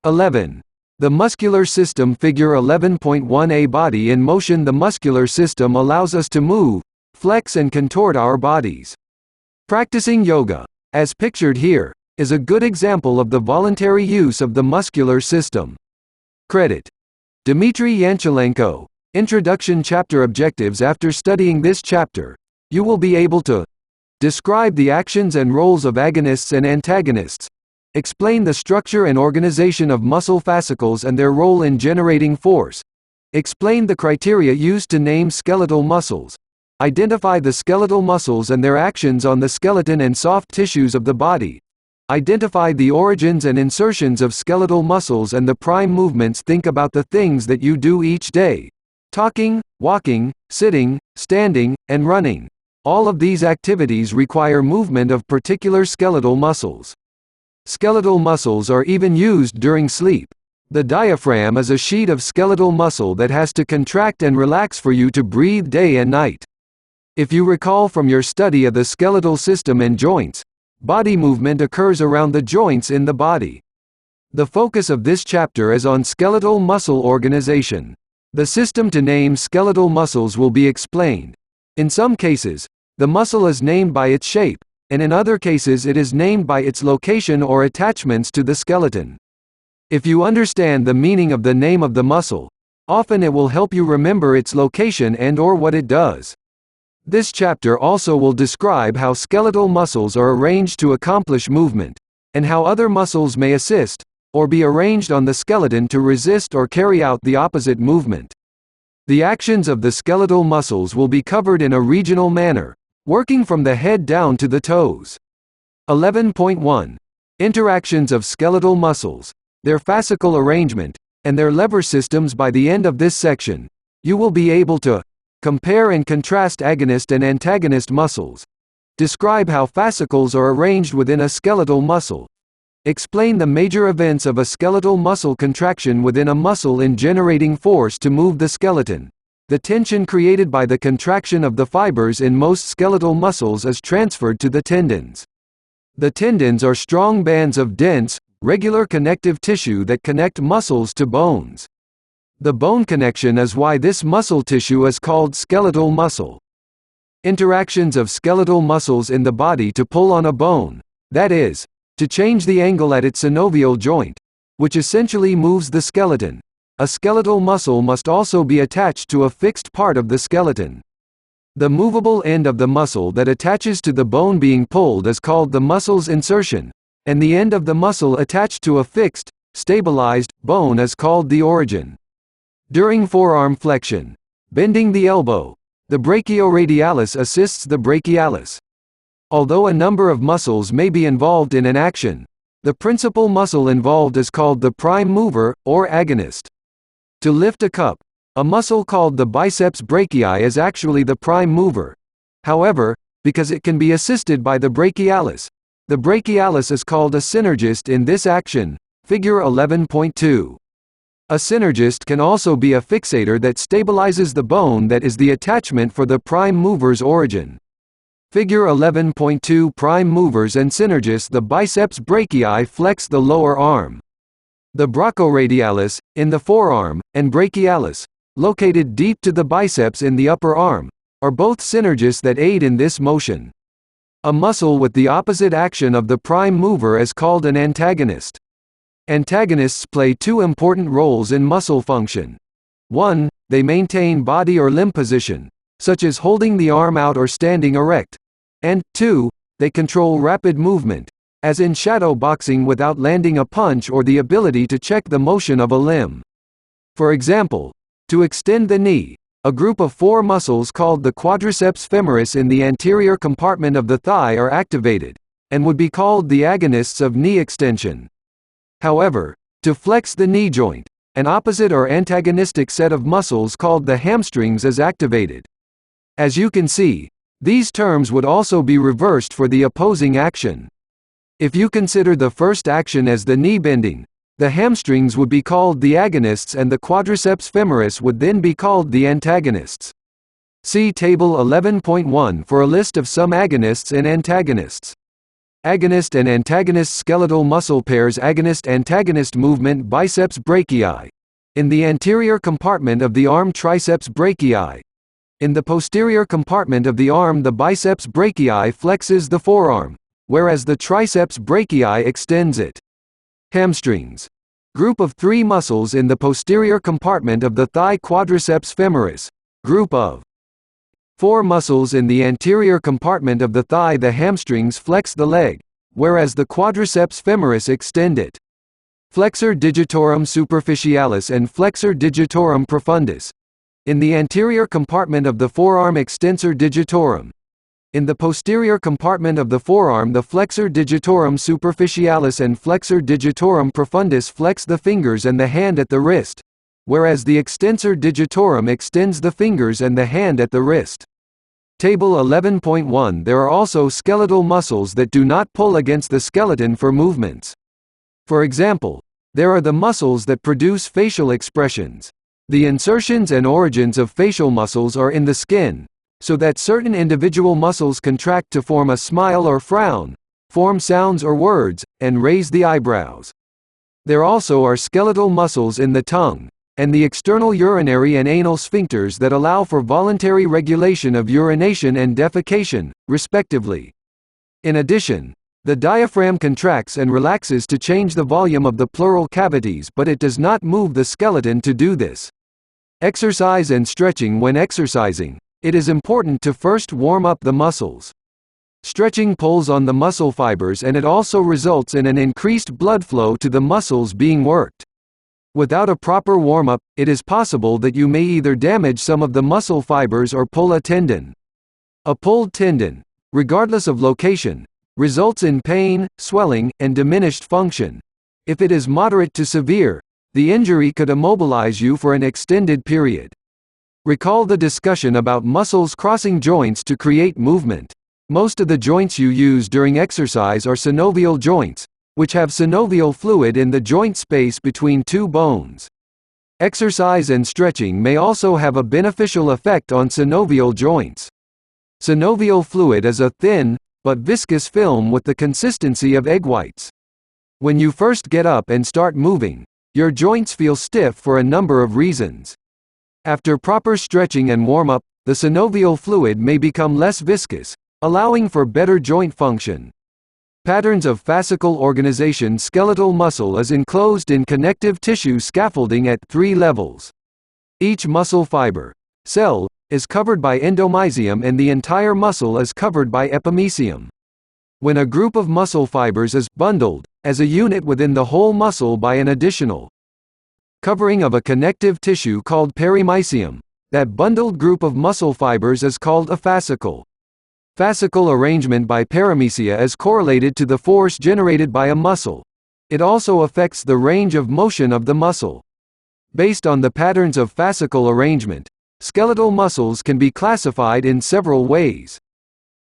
11. The muscular system. Figure 11.1a. Body in motion. The muscular system allows us to move, flex and contort our bodies. Practicing yoga, as pictured here, is a good example of the voluntary use of the muscular system. Credit: Dmitry Yanchelenko. Introduction. Chapter Objectives. After studying this chapter, you will be able to describe the actions and roles of agonists and antagonists, explain the structure and organization of muscle fascicles and their role in generating force, explain the criteria used to name skeletal muscles, identify the skeletal muscles and their actions on the skeleton and soft tissues of the body, identify the origins and insertions of skeletal muscles and the prime movements. Think about the things that you do each day: talking, walking, sitting, standing, and running. All of these activities require movement of particular skeletal muscles. Skeletal muscles are even used during sleep. The diaphragm is a sheet of skeletal muscle that has to contract and relax for you to breathe day and night. If you recall from your study of the skeletal system and joints, body movement occurs around the joints in the body. The focus of this chapter is on skeletal muscle organization. The system to name skeletal muscles will be explained. In some cases, the muscle is named by its shape, and in other cases it is named by its location or attachments to the skeleton. If you understand the meaning of the name of the muscle, often it will help you remember its location and/or what it does. This chapter also will describe how skeletal muscles are arranged to accomplish movement, and how other muscles may assist, or be arranged on the skeleton to resist or carry out the opposite movement. The actions of the skeletal muscles will be covered in a regional manner, working from the head down to the toes. 11.1. Interactions of skeletal muscles, their fascicle arrangement, and their lever systems. By the end of this section, you will be able to compare and contrast agonist and antagonist muscles, describe how fascicles are arranged within a skeletal muscle, explain the major events of a skeletal muscle contraction within a muscle in generating force to move the skeleton. The tension created by the contraction of the fibers in most skeletal muscles is transferred to the tendons. The tendons are strong bands of dense, regular connective tissue that connect muscles to bones. The bone connection is why this muscle tissue is called skeletal muscle. Interactions of skeletal muscles in the body to pull on a bone, that is, to change the angle at its synovial joint, which essentially moves the skeleton. A skeletal muscle must also be attached to a fixed part of the skeleton. The movable end of the muscle that attaches to the bone being pulled is called the muscle's insertion, and the end of the muscle attached to a fixed, stabilized, bone is called the origin. During forearm flexion, bending the elbow, the brachioradialis assists the brachialis. Although a number of muscles may be involved in an action, the principal muscle involved is called the prime mover, or agonist. To lift a cup, a muscle called the biceps brachii is actually the prime mover. However, because it can be assisted by the brachialis is called a synergist in this action. Figure 11.2. A synergist can also be a fixator that stabilizes the bone that is the attachment for the prime mover's origin. Figure 11.2. Prime movers and synergists. The biceps brachii flex the lower arm. The brachioradialis, in the forearm, and brachialis, located deep to the biceps in the upper arm, are both synergists that aid in this motion. A muscle with the opposite action of the prime mover is called an antagonist. Antagonists play two important roles in muscle function. 1. They maintain body or limb position, such as holding the arm out or standing erect. And 2. They control rapid movement, as in shadow boxing without landing a punch or the ability to check the motion of a limb. For example, to extend the knee, a group of 4 muscles called the quadriceps femoris in the anterior compartment of the thigh are activated, and would be called the agonists of knee extension. However, to flex the knee joint, an opposite or antagonistic set of muscles called the hamstrings is activated. As you can see, these terms would also be reversed for the opposing action. If you consider the first action as the knee bending, the hamstrings would be called the agonists and the quadriceps femoris would then be called the antagonists. See Table 11.1 for a list of some agonists and antagonists. Agonist and antagonist skeletal muscle pairs. Agonist-antagonist movement. Biceps brachii. In the anterior compartment of the arm, triceps brachii. In the posterior compartment of the arm, the biceps brachii flexes the forearm, whereas the triceps brachii extends it. Hamstrings. Group of 3 muscles in the posterior compartment of the thigh. Quadriceps femoris. Group of 4 muscles in the anterior compartment of the thigh. The hamstrings flex the leg, whereas the quadriceps femoris extend it. Flexor digitorum superficialis and flexor digitorum profundus. In the anterior compartment of the forearm, extensor digitorum. In the posterior compartment of the forearm, the flexor digitorum superficialis and flexor digitorum profundus flex the fingers and the hand at the wrist, whereas the extensor digitorum extends the fingers and the hand at the wrist. Table 11.1. There are also skeletal muscles that do not pull against the skeleton for movements. For example, there are the muscles that produce facial expressions. The insertions and origins of facial muscles are in the skin, so that certain individual muscles contract to form a smile or frown, form sounds or words, and raise the eyebrows. There also are skeletal muscles in the tongue, and the external urinary and anal sphincters that allow for voluntary regulation of urination and defecation, respectively. In addition, the diaphragm contracts and relaxes to change the volume of the pleural cavities, but it does not move the skeleton to do this. Exercise and stretching. When exercising, it is important to first warm up the muscles. Stretching pulls on the muscle fibers, and it also results in an increased blood flow to the muscles being worked. Without a proper warm-up, it is possible that you may either damage some of the muscle fibers or pull a tendon. A pulled tendon, regardless of location, results in pain, swelling, and diminished function. If it is moderate to severe, the injury could immobilize you for an extended period. Recall the discussion about muscles crossing joints to create movement. Most of the joints you use during exercise are synovial joints, which have synovial fluid in the joint space between 2 bones. Exercise and stretching may also have a beneficial effect on synovial joints. Synovial fluid is a thin, but viscous film with the consistency of egg whites. When you first get up and start moving, your joints feel stiff for a number of reasons. After proper stretching and warm-up, the synovial fluid may become less viscous, allowing for better joint function. Patterns of fascicle organization. Skeletal muscle is enclosed in connective tissue scaffolding at 3 levels. Each muscle fiber, cell, is covered by endomysium, and the entire muscle is covered by epimysium. When a group of muscle fibers is bundled as a unit within the whole muscle by an additional covering of a connective tissue called perimysium, that bundled group of muscle fibers is called a fascicle. Fascicle arrangement by paramecia is correlated to the force generated by a muscle. It also affects the range of motion of the muscle. Based on the patterns of fascicle arrangement, skeletal muscles can be classified in several ways.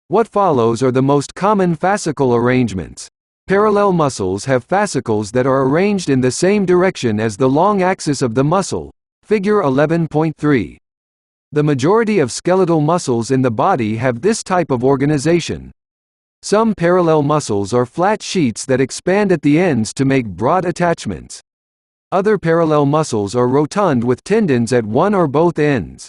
What follows are the most common fascicle arrangements. Parallel muscles have fascicles that are arranged in the same direction as the long axis of the muscle. Figure 11.3. The majority of skeletal muscles in the body have this type of organization. Some parallel muscles are flat sheets that expand at the ends to make broad attachments. Other parallel muscles are rotund with tendons at one or both ends.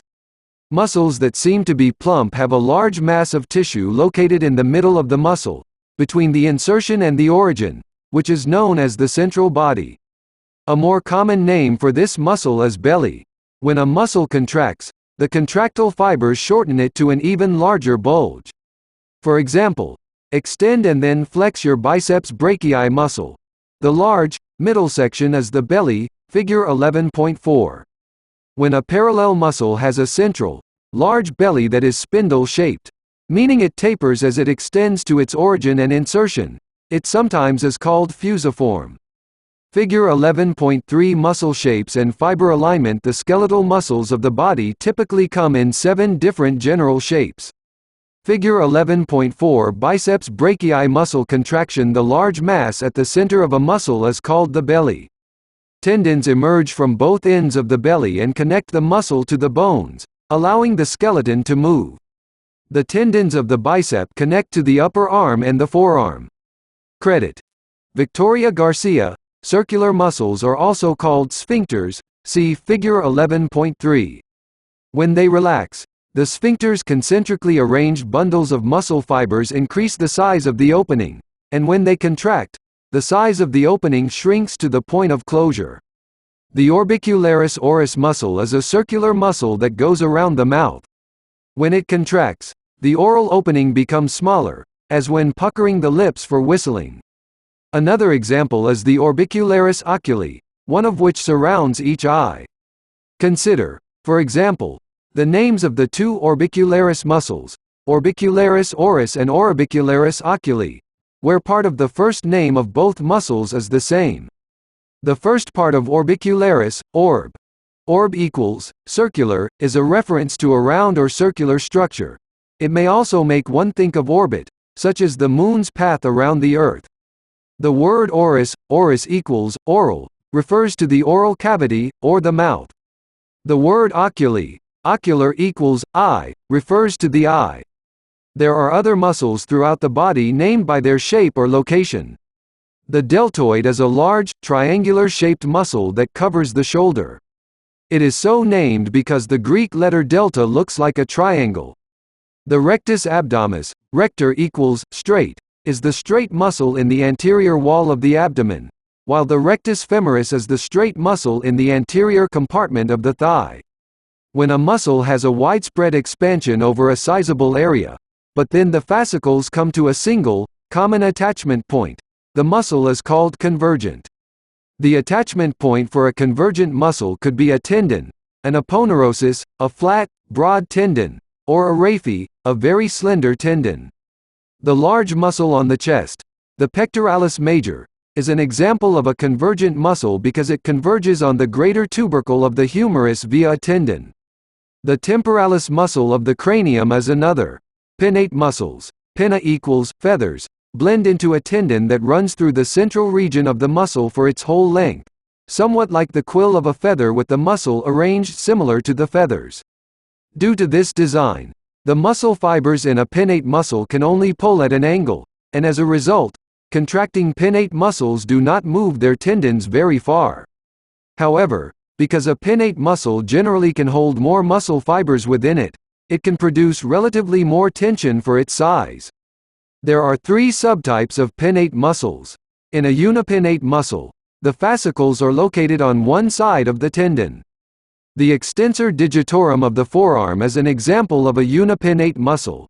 Muscles that seem to be plump have a large mass of tissue located in the middle of the muscle, between the insertion and the origin, which is known as the central body. A more common name for this muscle is belly. When a muscle contracts, the contractile fibers shorten it to an even larger bulge. For example, extend and then flex your biceps brachii muscle. The large, middle section is the belly, figure 11.4. When a parallel muscle has a central, large belly that is spindle-shaped, meaning it tapers as it extends to its origin and insertion, it sometimes is called fusiform. Figure 11.3. Muscle shapes and fiber alignment. The skeletal muscles of the body typically come in 7 different general shapes. Figure 11.4. Biceps brachii muscle contraction. The large mass at the center of a muscle is called the belly. Tendons emerge from both ends of the belly and connect the muscle to the bones, allowing the skeleton to move. The tendons of the bicep connect to the upper arm and the forearm. Credit. Victoria Garcia. Circular muscles are also called sphincters, see Figure 11.3. When they relax, the sphincters' concentrically arranged bundles of muscle fibers increase the size of the opening, and when they contract, the size of the opening shrinks to the point of closure. The orbicularis oris muscle is a circular muscle that goes around the mouth. When it contracts, the oral opening becomes smaller, as when puckering the lips for whistling. Another example is the orbicularis oculi, one of which surrounds each eye. Consider, for example, the names of the two orbicularis muscles, orbicularis oris and orbicularis oculi, where part of the first name of both muscles is the same. The first part of orbicularis, orb equals, circular, is a reference to a round or circular structure. It may also make one think of orbit, such as the moon's path around the Earth. The word oris equals, oral, refers to the oral cavity, or the mouth. The word oculi, ocular equals, eye, refers to the eye. There are other muscles throughout the body named by their shape or location. The deltoid is a large, triangular-shaped muscle that covers the shoulder. It is so named because the Greek letter delta looks like a triangle. The rectus abdominis, rector equals, straight, is the straight muscle in the anterior wall of the abdomen, while the rectus femoris is the straight muscle in the anterior compartment of the thigh. When a muscle has a widespread expansion over a sizable area, but then the fascicles come to a single, common attachment point, the muscle is called convergent. The attachment point for a convergent muscle could be a tendon, an aponeurosis, a flat, broad tendon, or a raphe, a very slender tendon. The large muscle on the chest, the pectoralis major, is an example of a convergent muscle because it converges on the greater tubercle of the humerus via a tendon. The temporalis muscle of the cranium is another. Pinnate muscles, pinna equals, feathers, blend into a tendon that runs through the central region of the muscle for its whole length, somewhat like the quill of a feather with the muscle arranged similar to the feathers. Due to this design, the muscle fibers in a pinnate muscle can only pull at an angle, and as a result, contracting pinnate muscles do not move their tendons very far. However, because a pinnate muscle generally can hold more muscle fibers within it, it can produce relatively more tension for its size. There are three subtypes of pinnate muscles. In a unipinnate muscle, the fascicles are located on one side of the tendon. The extensor digitorum of the forearm is an example of a unipinnate muscle.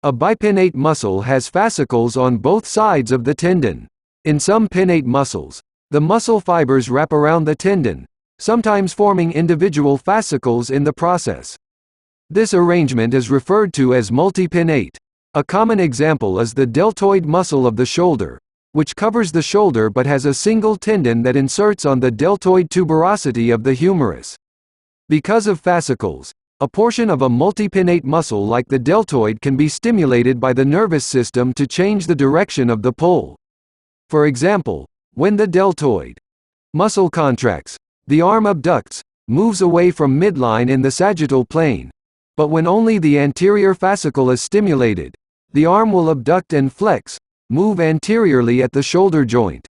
A bipinnate muscle has fascicles on both sides of the tendon. In some pinnate muscles, the muscle fibers wrap around the tendon, sometimes forming individual fascicles in the process. This arrangement is referred to as multipinnate. A common example is the deltoid muscle of the shoulder, which covers the shoulder but has a single tendon that inserts on the deltoid tuberosity of the humerus. Because of fascicles, a portion of a multipinnate muscle like the deltoid can be stimulated by the nervous system to change the direction of the pull. For example, when the deltoid muscle contracts, the arm abducts, moves away from midline in the sagittal plane, but when only the anterior fascicle is stimulated, the arm will abduct and flex, move anteriorly at the shoulder joint.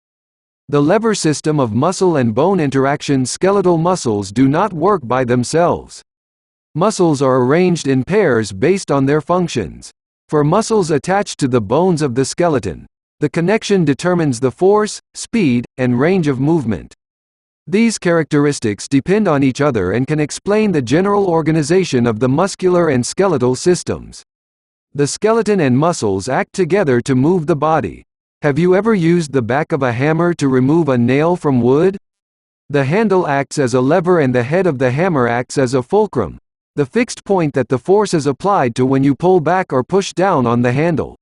The lever system of muscle and bone interaction. Skeletal muscles do not work by themselves. Muscles are arranged in pairs based on their functions. For muscles attached to the bones of the skeleton, the connection determines the force, speed, and range of movement. These characteristics depend on each other and can explain the general organization of the muscular and skeletal systems. The skeleton and muscles act together to move the body. Have you ever used the back of a hammer to remove a nail from wood? The handle acts as a lever and the head of the hammer acts as a fulcrum, the fixed point that the force is applied to when you pull back or push down on the handle.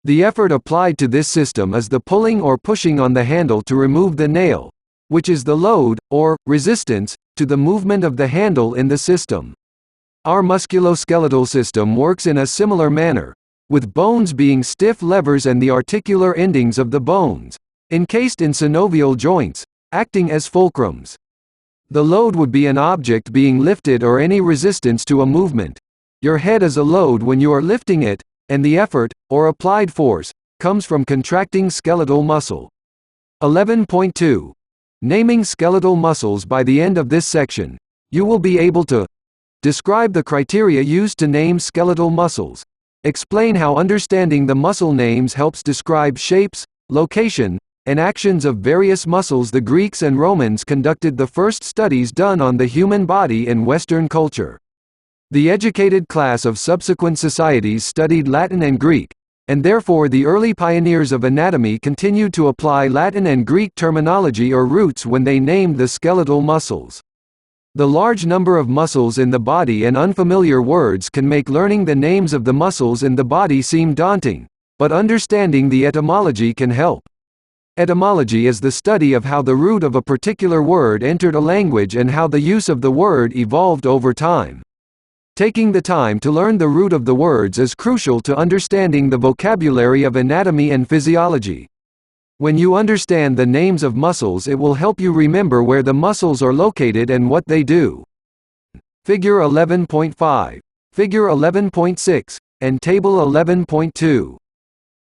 The effort applied to this system is the pulling or pushing on the handle to remove the nail, which is the load, or resistance, to the movement of the handle in the system. Our musculoskeletal system works in a similar manner, with bones being stiff levers and the articular endings of the bones, encased in synovial joints, acting as fulcrums. The load would be an object being lifted or any resistance to a movement. Your head is a load when you are lifting it, and the effort, or applied force, comes from contracting skeletal muscle. 11.2. Naming skeletal muscles. By the end of this section, you will be able to describe the criteria used to name skeletal muscles, explain how understanding the muscle names helps describe shapes, location, and actions of various muscles. The Greeks and Romans conducted the first studies done on the human body in Western culture. The educated class of subsequent societies studied Latin and Greek, and therefore the early pioneers of anatomy continued to apply Latin and Greek terminology or roots when they named the skeletal muscles. The large number of muscles in the body and unfamiliar words can make learning the names of the muscles in the body seem daunting, but understanding the etymology can help. Etymology is the study of how the root of a particular word entered a language and how the use of the word evolved over time. Taking the time to learn the root of the words is crucial to understanding the vocabulary of anatomy and physiology. When you understand the names of muscles, it will help you remember where the muscles are located and what they do. Figure 11.5, Figure 11.6, and Table 11.2.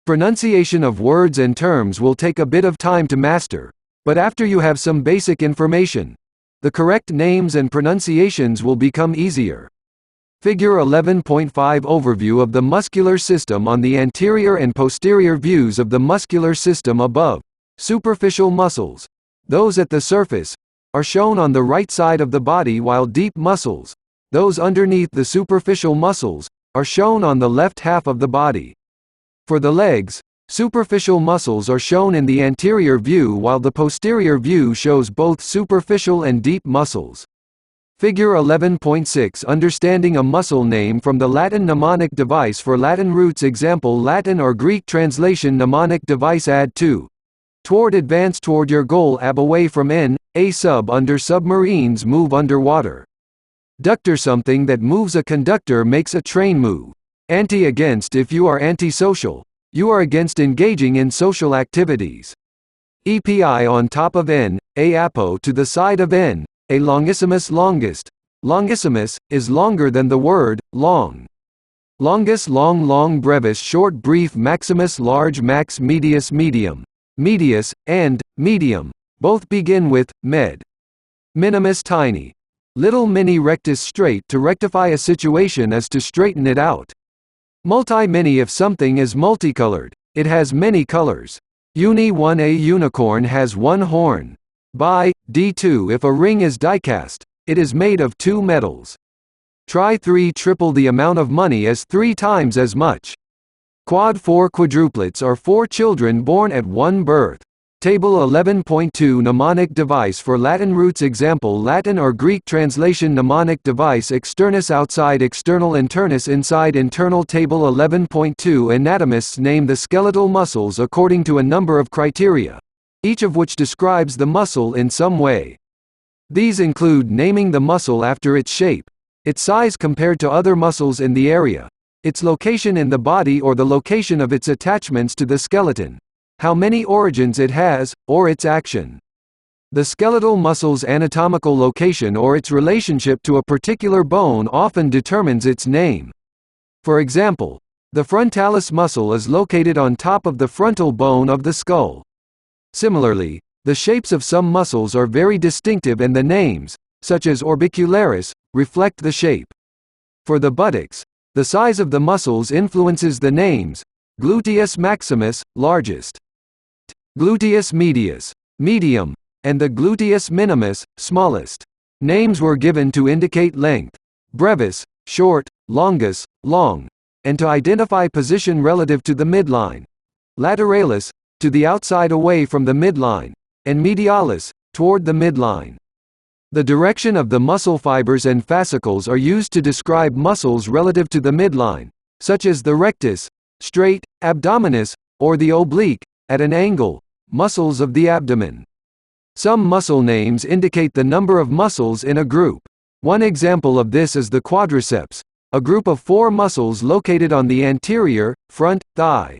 Pronunciation of words and terms will take a bit of time to master, but after you have some basic information, the correct names and pronunciations will become easier. Figure 11.5 Overview of the muscular system. On the anterior and posterior views of the muscular system above, superficial muscles, those at the surface, are shown on the right side of the body, while deep muscles, those underneath the superficial muscles, are shown on the left half of the body. For the legs, superficial muscles are shown in the anterior view while the posterior view shows both superficial and deep muscles. Figure 11.6 Understanding a muscle name from the Latin mnemonic device for Latin roots. Example: Latin or Greek translation. Mnemonic device: add to. Toward, advance toward your goal. Ab, away from. N, a, sub, under. Submarines move underwater. Ductor, something that moves. A conductor makes a train move. Anti, against. If you are antisocial, you are against engaging in social activities. Epi, on top of. N, a, apo, to the side of. N, a. Longissimus, longest. Longissimus is longer than the word long. Longus, long, long. Brevis, short, brief. Maximus, large. Max, medius, medium. Medius and medium both begin with med. Minimus, tiny. Little. Mini, rectus, straight. To rectify a situation is to straighten it out. Multi, many. If something is multicolored, it has many colors. Uni, one. A unicorn has one horn. Bi, D2. If a ring is die-cast, it is made of two metals. Tri, three. Triple. The amount of money is 3 times as much. Quad, 4. Quadruplets are 4 children born at one birth. Table 11.2 Mnemonic device for Latin roots. Example: Latin or Greek translation. Mnemonic device: externus, outside, external, internus, inside, internal. Table 11.2 Anatomists name the skeletal muscles according to a number of criteria, each of which describes the muscle in some way. These include naming the muscle after its shape, its size compared to other muscles in the area, its location in the body or the location of its attachments to the skeleton, how many origins it has, or its action. The skeletal muscle's anatomical location or its relationship to a particular bone often determines its name. For example, the frontalis muscle is located on top of the frontal bone of the skull. Similarly, the shapes of some muscles are very distinctive and the names, such as orbicularis, reflect the shape. For the buttocks, the size of the muscles influences the names: gluteus maximus, largest; gluteus medius, medium; and the gluteus minimus, smallest. Names were given to indicate length: brevis, short; longus, long; and to identify position relative to the midline: lateralis, to the outside away from the midline, and medialis, toward the midline. The direction of the muscle fibers and fascicles are used to describe muscles relative to the midline, such as the rectus, straight, abdominis, or the oblique, at an angle, muscles of the abdomen. Some muscle names indicate the number of muscles in a group. One example of this is the quadriceps, a group of 4 muscles located on the anterior, front, thigh.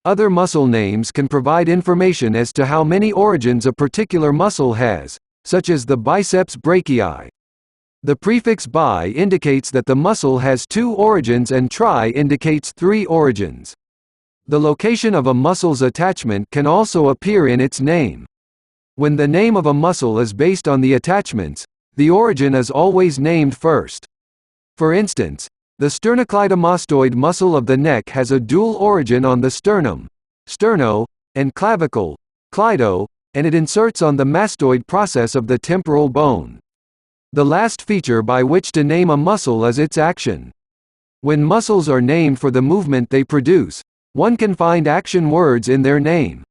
Other muscle names can provide information as to how many origins a particular muscle has, such as the biceps brachii. The prefix bi indicates that the muscle has 2 origins and tri indicates 3 origins. The location of a muscle's attachment can also appear in its name. When the name of a muscle is based on the attachments, the origin is always named first. For instance, the sternocleidomastoid muscle of the neck has a dual origin on the sternum, sterno, and clavicle, cleido, and it inserts on the mastoid process of the temporal bone. The last feature by which to name a muscle is its action. When muscles are named for the movement they produce, one can find action words in their name.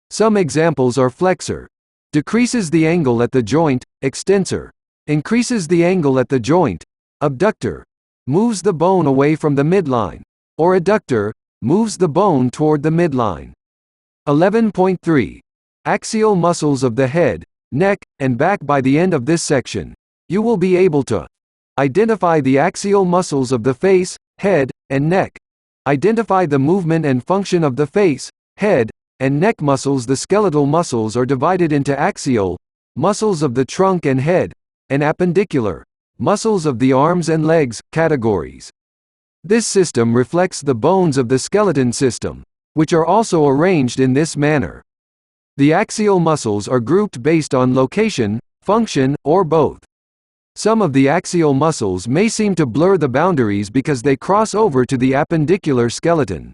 Some examples are flexor, decreases the angle at the joint, extensor, increases the angle at the joint, abductor, moves the bone away from the midline, or adductor, moves the bone toward the midline. 11.3. Axial muscles of the head, neck, and back. By the end of this section, you will be able to identify the axial muscles of the face, head, and neck, identify the movement and function of the face, head, and neck muscles. The skeletal muscles are divided into axial, muscles of the trunk and head, and appendicular, muscles of the arms and legs, categories. This system reflects the bones of the skeleton system, which are also arranged in this manner. The axial muscles are grouped based on location, function, or both. Some of the axial muscles may seem to blur the boundaries because they cross over to the appendicular skeleton.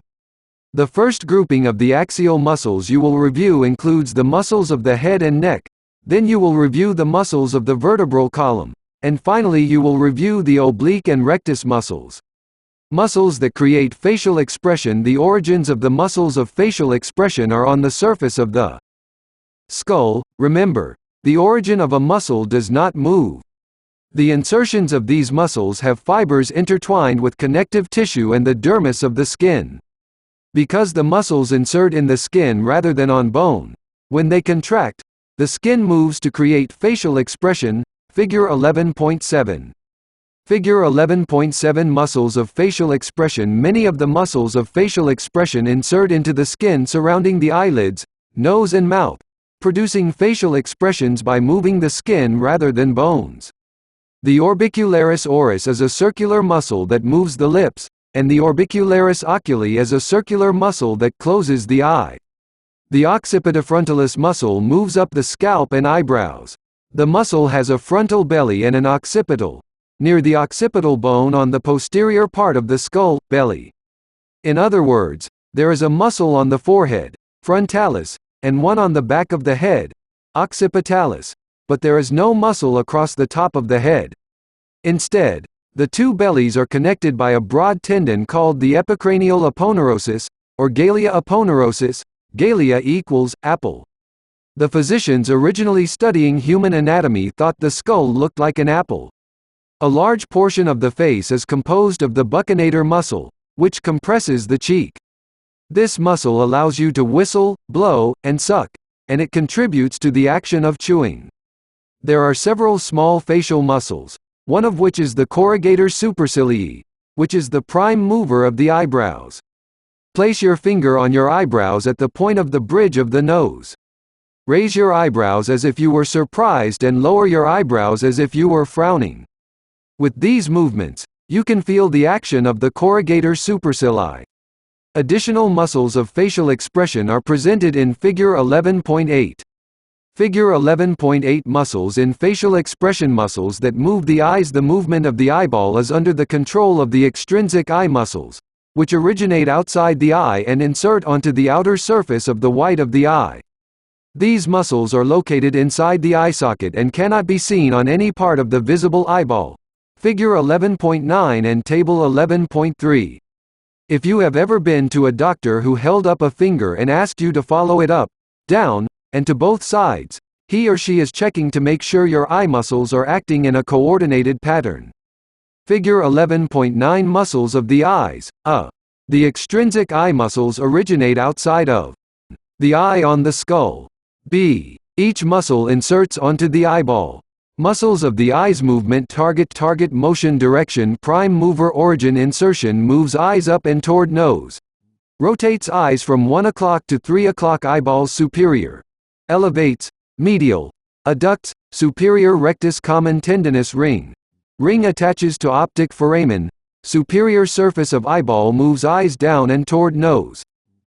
The first grouping of the axial muscles you will review includes the muscles of the head and neck, then you will review the muscles of the vertebral column, and finally you will review the oblique and rectus muscles. Muscles that create facial expression. The origins of the muscles of facial expression are on the surface of the skull. Remember, the origin of a muscle does not move. The insertions of these muscles have fibers intertwined with connective tissue and the dermis of the skin. Because the muscles insert in the skin rather than on bone, when they contract, the skin moves to create facial expression. Figure 11.7. Figure 11.7. Muscles of facial expression. Many of the muscles of facial expression insert into the skin surrounding the eyelids, nose and mouth, producing facial expressions by moving the skin rather than bones. The orbicularis oris is a circular muscle that moves the lips, and the orbicularis oculi is a circular muscle that closes the eye. The occipitofrontalis muscle moves up the scalp and eyebrows. The muscle has a frontal belly and an occipital, near the occipital bone on the posterior part of the skull, belly. In other words, there is a muscle on the forehead, frontalis, and one on the back of the head, occipitalis, but there is no muscle across the top of the head. Instead, the two bellies are connected by a broad tendon called the epicranial aponeurosis, or Galea aponeurosis. Galea equals apple. The physicians originally studying human anatomy thought the skull looked like an apple. A large portion of the face is composed of the buccinator muscle, which compresses the cheek. This muscle allows you to whistle, blow, and suck, and it contributes to the action of chewing. There are several small facial muscles, one of which is the corrugator supercilii, which is the prime mover of the eyebrows. Place your finger on your eyebrows at the point of the bridge of the nose. Raise your eyebrows as if you were surprised and lower your eyebrows as if you were frowning. With these movements, you can feel the action of the corrugator supercilii. Additional muscles of facial expression are presented in Figure 11.8. Figure 11.8. Muscles in facial expression. Muscles that move the eyes. The movement of the eyeball is under the control of the extrinsic eye muscles, which originate outside the eye and insert onto the outer surface of the white of the eye. These muscles are located inside the eye socket and cannot be seen on any part of the visible eyeball. Figure 11.9 and Table 11.3. If you have ever been to a doctor who held up a finger and asked you to follow it up, down, and to both sides, he or she is checking to make sure your eye muscles are acting in a coordinated pattern. Figure 11.9. Muscles of the eyes. The extrinsic eye muscles originate outside of the eye on the skull. B. Each muscle inserts onto the eyeball. Muscles of the eyes. Movement. Target motion. Direction. Prime mover. Origin. Insertion moves eyes up and toward nose. Rotates eyes from 1 o'clock to 3 o'clock. Eyeballs superior. Elevates. Medial. Adducts. Superior rectus. Common tendinous ring. Ring attaches to optic foramen. Superior surface of eyeball moves eyes down and toward nose.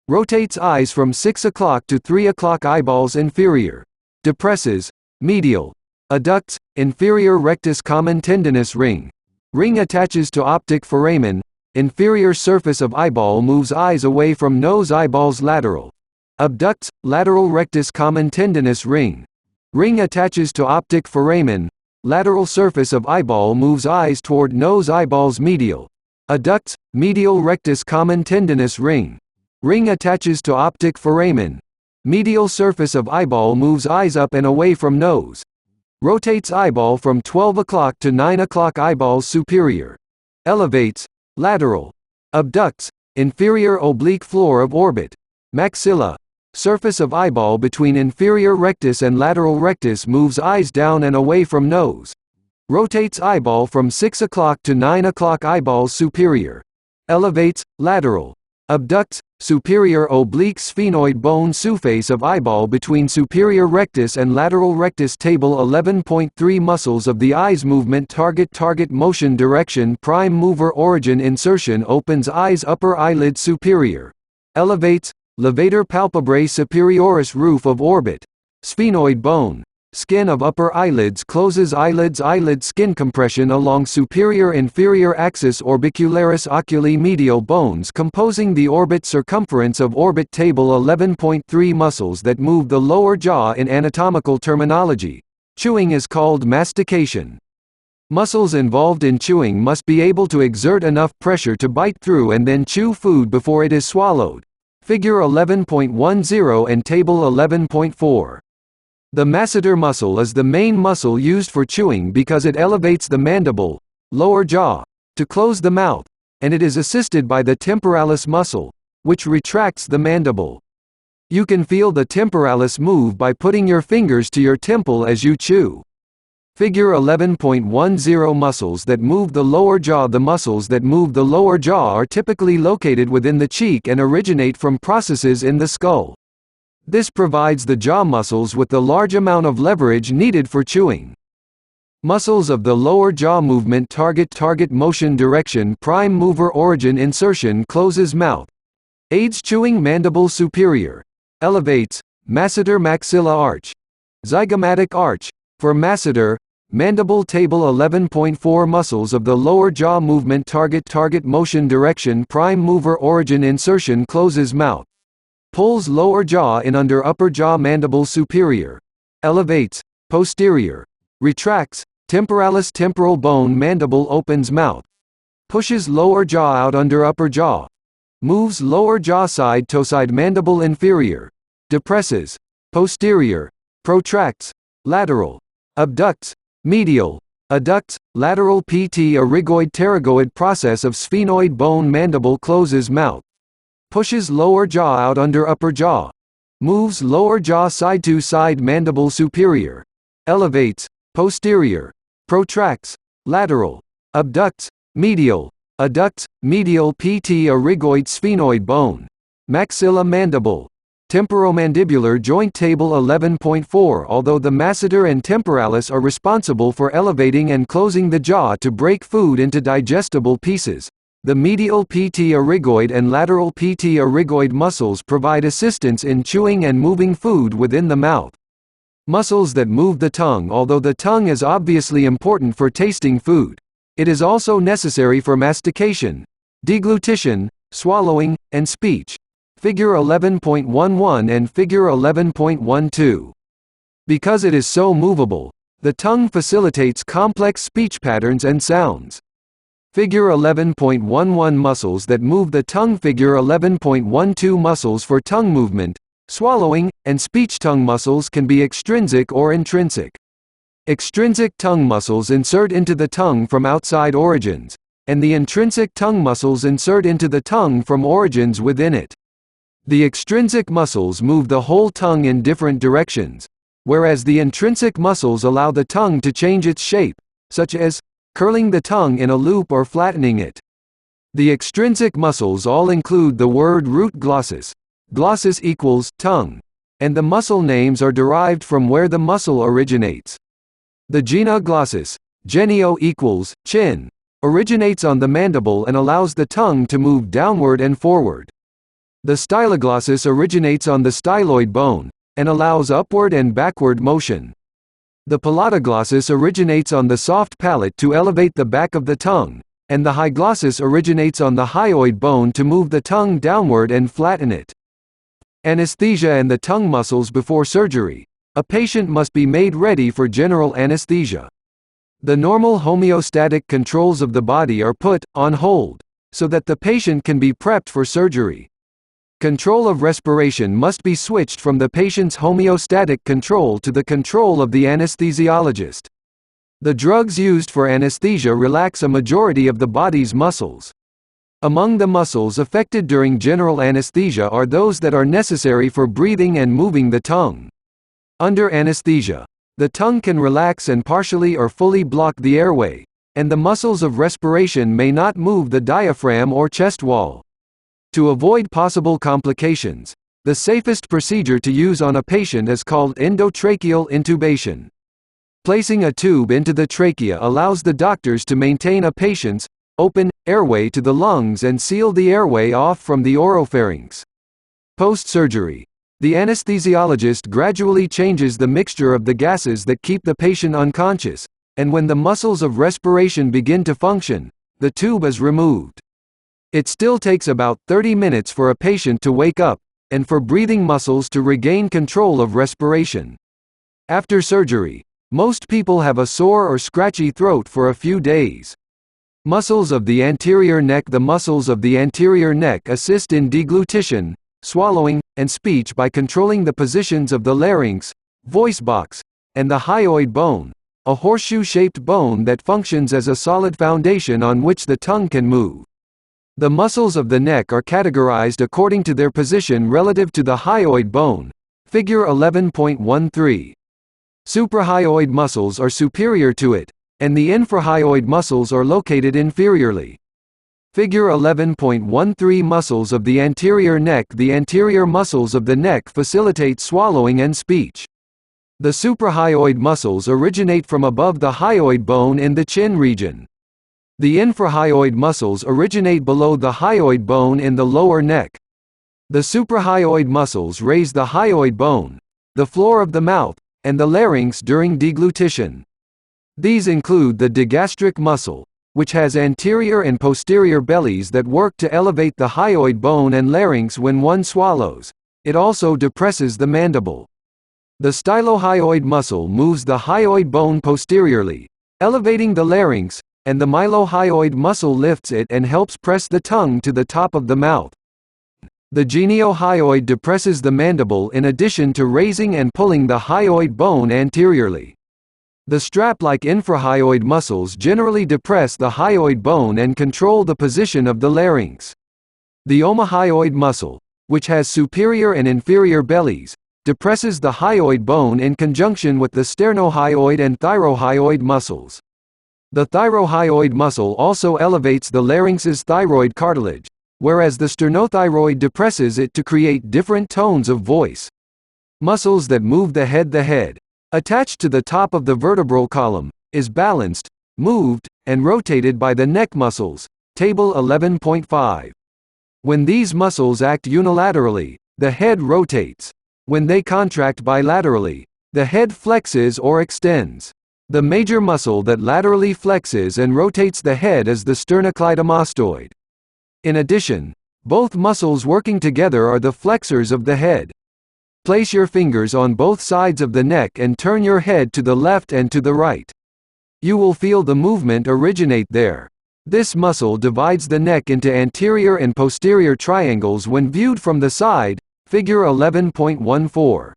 Rotates eyes from 6 o'clock to 3 o'clock. Eyeballs inferior. Depresses. Medial. Adducts. Inferior rectus common tendinous ring. Ring attaches to optic foramen. Inferior surface of eyeball moves eyes away from nose. Eyeballs lateral. Abducts. Lateral rectus common tendinous ring. Ring attaches to optic foramen. Lateral surface of eyeball moves eyes toward nose. Eyeballs medial. Adducts. Medial rectus common tendinous ring. Ring attaches to optic foramen. Medial surface of eyeball moves eyes up and away from nose. Rotates eyeball from 12 o'clock to 9 o'clock. Eyeballs superior. Elevates. Lateral. Abducts. Inferior oblique floor of orbit. Maxilla. Surface of eyeball between inferior rectus and lateral rectus moves eyes down and away from nose. Rotates eyeball from 6 o'clock to 9 o'clock. Eyeballs superior. Elevates. Lateral. Abducts. Superior oblique sphenoid bone. Surface of eyeball between superior rectus and lateral rectus. Table 11.3 Muscles of the eyes. Movement. Target motion. Direction. Prime mover. Origin. Insertion. Opens eyes. Upper eyelid superior. Elevates. Levator palpebrae superioris. Roof of orbit. Sphenoid bone. Skin of upper eyelids. Closes eyelids. Eyelid skin. Compression along superior inferior axis. Orbicularis oculi. Medial bones composing the orbit. Circumference of orbit. Table 11.3 Muscles that move the lower jaw. In anatomical terminology, chewing is called mastication. Muscles involved in chewing must be able to exert enough pressure to bite through and then chew food before it is swallowed. Figure 11.10 and Table 11.4. The masseter muscle is the main muscle used for chewing because it elevates the mandible, lower jaw, to close the mouth, and it is assisted by the temporalis muscle, which retracts the mandible. You can feel the temporalis move by putting your fingers to your temple as you chew. Figure 11.10 Muscles that move the lower jaw. The muscles that move the lower jaw are typically located within the cheek and originate from processes in the skull. This provides the jaw muscles with the large amount of leverage needed for chewing. Muscles of the lower jaw. Movement. Target motion. Direction. Prime mover. Origin. Insertion. Closes mouth. Aids chewing. Mandible superior. Elevates. Masseter. Maxilla arch. Zygomatic arch. For masseter. Mandible. Table 11.4 Muscles of the lower jaw. Movement. Target motion. Direction. Prime mover. Origin. Insertion. Closes mouth. Pulls lower jaw in under upper jaw. Mandible superior. Elevates. Posterior. Retracts. Temporalis. Temporal bone. Mandible opens mouth. Pushes lower jaw out under upper jaw. Moves lower jaw side to side. Mandible inferior. Depresses. Posterior. Protracts. Lateral. Abducts. Medial. Adducts. Lateral. PT. Erigoid pterygoid process of sphenoid bone. Mandible closes mouth. Pushes lower jaw out under upper jaw. Moves lower jaw side to side. Mandible superior. Elevates. Posterior. Protracts. Lateral. Abducts. Medial. Adducts. Medial. PT. Erigoid sphenoid bone. Maxilla. Mandible. Temporomandibular joint. Table 11.4 Although the masseter and temporalis are responsible for elevating and closing the jaw to break food into digestible pieces, the medial PT erigoid and lateral PT erigoid muscles provide assistance in chewing and moving food within the mouth. Muscles that move the tongue. Although the tongue is obviously important for tasting food, it is also necessary for mastication, deglutition, swallowing, and speech. Figure 11.11 and Figure 11.12. Because it is so movable, the tongue facilitates complex speech patterns and sounds. Figure 11.11 Muscles that move the tongue. Figure 11.12 Muscles for tongue movement, swallowing, and speech. Tongue muscles can be extrinsic or intrinsic. Extrinsic tongue muscles insert into the tongue from outside origins, and the intrinsic tongue muscles insert into the tongue from origins within it. The extrinsic muscles move the whole tongue in different directions, whereas the intrinsic muscles allow the tongue to change its shape, such as curling the tongue in a loop or flattening it. The extrinsic muscles all include the word root glossus. Glossus equals tongue, and the muscle names are derived from where the muscle originates. The gena glossus, genio equals chin, originates on the mandible and allows the tongue to move downward and forward. The styloglossus originates on the styloid bone, and allows upward and backward motion. The palatoglossus originates on the soft palate to elevate the back of the tongue, and the hyglossus originates on the hyoid bone to move the tongue downward and flatten it. Anesthesia and the tongue muscles before surgery. A patient must be made ready for general anesthesia. The normal homeostatic controls of the body are put on hold, so that the patient can be prepped for surgery. Control of respiration must be switched from the patient's homeostatic control to the control of the anesthesiologist. The drugs used for anesthesia relax a majority of the body's muscles. Among the muscles affected during general anesthesia are those that are necessary for breathing and moving the tongue. Under anesthesia, the tongue can relax and partially or fully block the airway, and the muscles of respiration may not move the diaphragm or chest wall. To avoid possible complications, the safest procedure to use on a patient is called endotracheal intubation. Placing a tube into the trachea allows the doctors to maintain a patient's open airway to the lungs and seal the airway off from the oropharynx. Post-surgery, the anesthesiologist gradually changes the mixture of the gases that keep the patient unconscious, and when the muscles of respiration begin to function, the tube is removed. It still takes about 30 minutes for a patient to wake up, and for breathing muscles to regain control of respiration. After surgery, most people have a sore or scratchy throat for a few days. Muscles of the anterior neck. The muscles of the anterior neck assist in deglutition, swallowing, and speech by controlling the positions of the larynx, voice box, and the hyoid bone, a horseshoe-shaped bone that functions as a solid foundation on which the tongue can move. The muscles of the neck are categorized according to their position relative to the hyoid bone. Figure 11.13. Suprahyoid muscles are superior to it, and the infrahyoid muscles are located inferiorly. Figure 11.13. Muscles of the anterior neck. The anterior muscles of the neck facilitate swallowing and speech. The suprahyoid muscles originate from above the hyoid bone in the chin region. The infrahyoid muscles originate below the hyoid bone in the lower neck. The suprahyoid muscles raise the hyoid bone, the floor of the mouth, and the larynx during deglutition. These include the digastric muscle, which has anterior and posterior bellies that work to elevate the hyoid bone and larynx when one swallows. It also depresses the mandible. The stylohyoid muscle moves the hyoid bone posteriorly, elevating the larynx, and the mylohyoid muscle lifts it and helps press the tongue to the top of the mouth. The geniohyoid depresses the mandible in addition to raising and pulling the hyoid bone anteriorly. The strap-like infrahyoid muscles generally depress the hyoid bone and control the position of the larynx. The omohyoid muscle, which has superior and inferior bellies, depresses the hyoid bone in conjunction with the sternohyoid and thyrohyoid muscles. The thyrohyoid muscle also elevates the larynx's thyroid cartilage, whereas the sternothyroid depresses it to create different tones of voice. Muscles that move the head, attached to the top of the vertebral column, is balanced, moved, and rotated by the neck muscles. Table 11.5. When these muscles act unilaterally, the head rotates. When they contract bilaterally, the head flexes or extends. The major muscle that laterally flexes and rotates the head is the sternocleidomastoid. In addition, both muscles working together are the flexors of the head. Place your fingers on both sides of the neck and turn your head to the left and to the right. You will feel the movement originate there. This muscle divides the neck into anterior and posterior triangles when viewed from the side. Figure 11.14.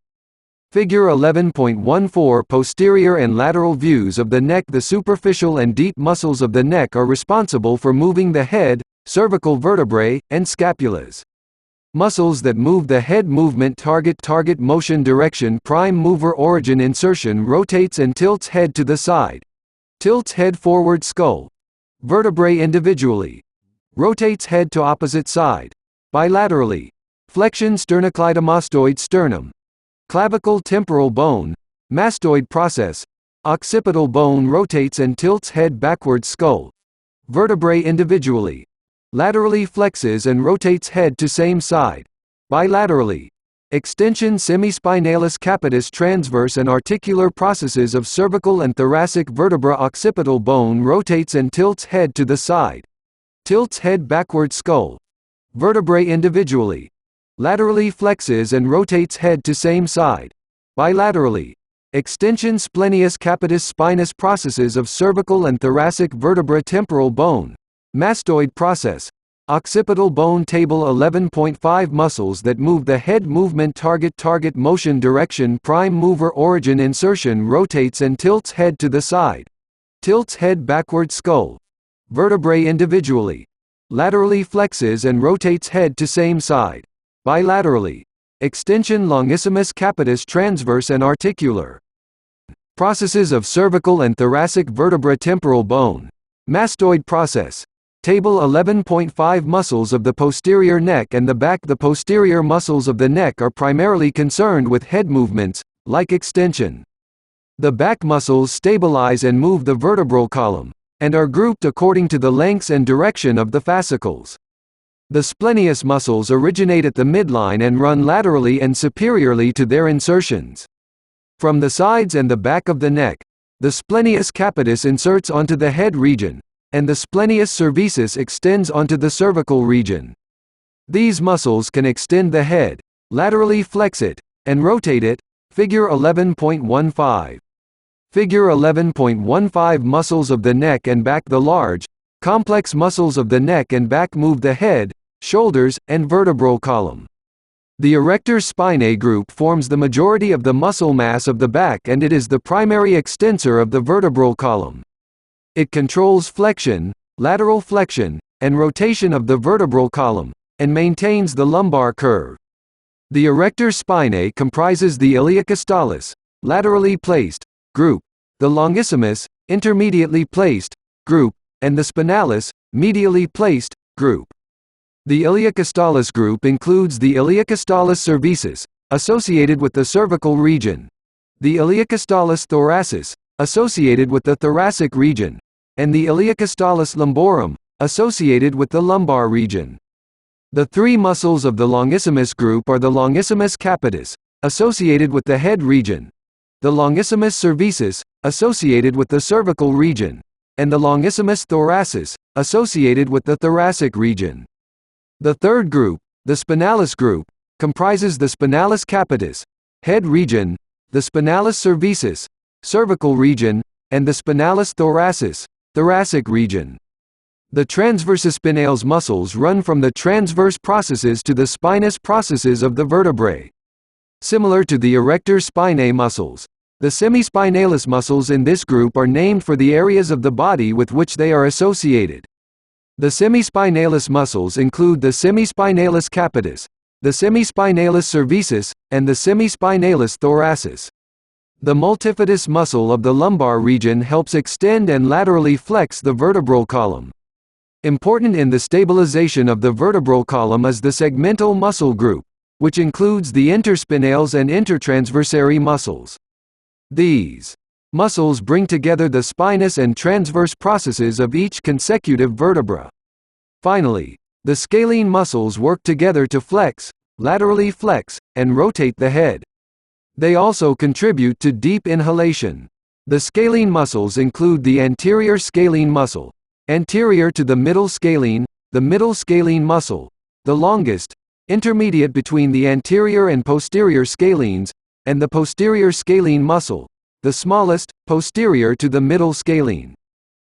Figure 11.14. Posterior and lateral views of the neck. The superficial and deep muscles of the neck are responsible for moving the head, cervical vertebrae, and scapulas. Muscles that move the head movement. Target motion direction. Prime mover origin. Insertion rotates and tilts head to the side. Tilts head forward. Skull. Vertebrae individually. Rotates head to opposite side. Bilaterally. Flexion. Sternocleidomastoid. Sternum. Clavicle. Temporal bone. Mastoid process. Occipital bone rotates and tilts head backwards. Skull. Vertebrae individually. Laterally flexes and rotates head to same side. bilaterally. Extension semispinalis capitis transverse and articular processes of cervical and thoracic vertebra. Occipital bone rotates and tilts head to the side. Tilts head backward. Skull vertebrae individually. Laterally flexes and rotates head to same side. Bilaterally. Extension splenius capitis spinous processes of cervical and thoracic vertebra. Temporal bone mastoid process. Occipital bone. Table 11.5 Muscles that move the head. Movement. Target motion. Direction. Prime mover. Origin. Insertion. Rotates and tilts head to the side. Tilts head backward. Skull vertebrae individually. Laterally flexes and rotates head to same side. Bilaterally. Extension longissimus capitis transverse and articular. Processes of cervical and thoracic vertebra. Temporal bone mastoid process. Table 11.5 Muscles of the posterior neck and the back. The posterior muscles of the neck are primarily concerned with head movements, like extension. The back muscles stabilize and move the vertebral column, and are grouped according to the lengths and direction of the fascicles. The splenius muscles originate at the midline and run laterally and superiorly to their insertions. From the sides and the back of the neck, the splenius capitis inserts onto the head region, and the splenius cervicis extends onto the cervical region. These muscles can extend the head, laterally flex it, and rotate it. Figure 11.15. Figure 11.15 Muscles of the neck and back. The large, complex muscles of the neck and back move the head, shoulders, and vertebral column. The erector spinae group forms the majority of the muscle mass of the back, and it is the primary extensor of the vertebral column. It controls flexion, lateral flexion, and rotation of the vertebral column, and maintains the lumbar curve. The erector spinae comprises the iliacostalis, laterally placed, group, the longissimus, intermediately placed, group, and the spinalis, medially placed, group. The iliacostalis group includes the iliacostalis cervicis, associated with the cervical region, the iliacostalis thoracis, associated with the thoracic region, and the iliacostalis lumborum, associated with the lumbar region. The three muscles of the longissimus group are the longissimus capitis, associated with the head region, the longissimus cervicis, associated with the cervical region, and the longissimus thoracis, associated with the thoracic region. The third group, the spinalis group, comprises the spinalis capitis, head region, the spinalis cervicis, cervical region, and the spinalis thoracis, thoracic region. The transversospinales muscles run from the transverse processes to the spinous processes of the vertebrae. Similar to the erector spinae muscles, the semispinalis muscles in this group are named for the areas of the body with which they are associated. The semispinalis muscles include the semispinalis capitis, the semispinalis cervicis, and the semispinalis thoracis. The multifidus muscle of the lumbar region helps extend and laterally flex the vertebral column. Important in the stabilization of the vertebral column is the segmental muscle group, which includes the interspinales and intertransversary muscles. These muscles bring together the spinous and transverse processes of each consecutive vertebra. Finally, the scalene muscles work together to flex, laterally flex, and rotate the head. They also contribute to deep inhalation. The scalene muscles include the anterior scalene muscle, anterior to the middle scalene muscle, the longest, intermediate between the anterior and posterior scalenes, and the posterior scalene muscle, the smallest, posterior to the middle scalene.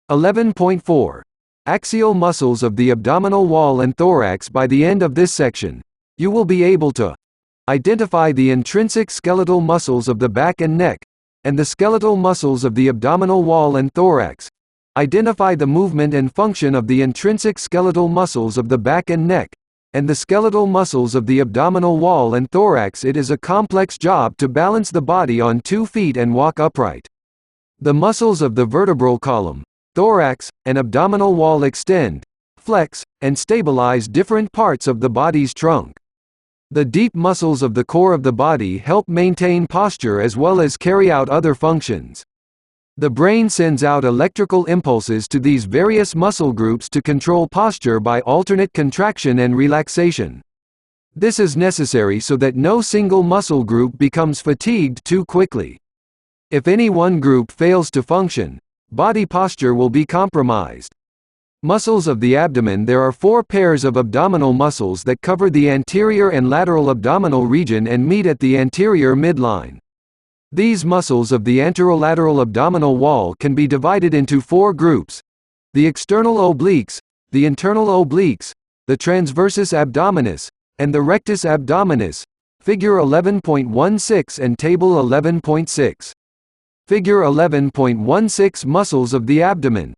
11.4. Axial muscles of the abdominal wall and thorax. By the end of this section, you will be able to identify the intrinsic skeletal muscles of the back and neck, and the skeletal muscles of the abdominal wall and thorax. Identify the movement and function of the intrinsic skeletal muscles of the back and neck, and the skeletal muscles of the abdominal wall and thorax. It is a complex job to balance the body on 2 feet and walk upright. The muscles of the vertebral column, thorax, and abdominal wall extend, flex, and stabilize different parts of the body's trunk. The deep muscles of the core of the body help maintain posture as well as carry out other functions. The brain sends out electrical impulses to these various muscle groups to control posture by alternate contraction and relaxation. This is necessary so that no single muscle group becomes fatigued too quickly. If any one group fails to function, body posture will be compromised. Muscles of the abdomen. There are 4 pairs of abdominal muscles that cover the anterior and lateral abdominal region and meet at the anterior midline. These muscles of the anterolateral abdominal wall can be divided into 4 groups: the external obliques, the internal obliques, the transversus abdominis, and the rectus abdominis. Figure 11.16 and Table 11.6. Figure 11.16 Muscles of the abdomen.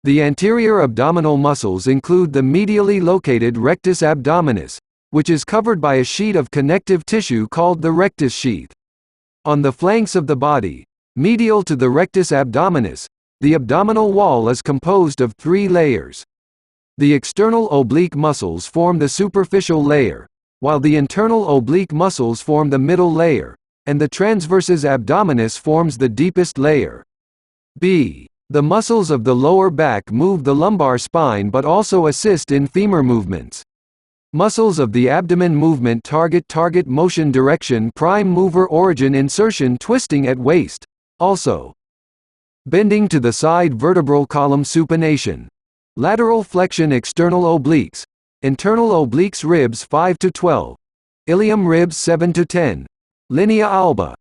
The anterior abdominal muscles include the medially located rectus abdominis, which is covered by a sheet of connective tissue called the rectus sheath. On the flanks of the body, medial to the rectus abdominis, the abdominal wall is composed of 3 layers. The external oblique muscles form the superficial layer, while the internal oblique muscles form the middle layer, and the transversus abdominis forms the deepest layer. The muscles of the lower back move the lumbar spine but also assist in femur movements. Muscles of the abdomen movement: target motion, direction, prime mover, origin, insertion, twisting at waist. Also, bending to the side, vertebral column, supination, lateral flexion, external obliques, internal obliques, ribs 5 to 12, ilium, ribs 7 to 10, linea alba,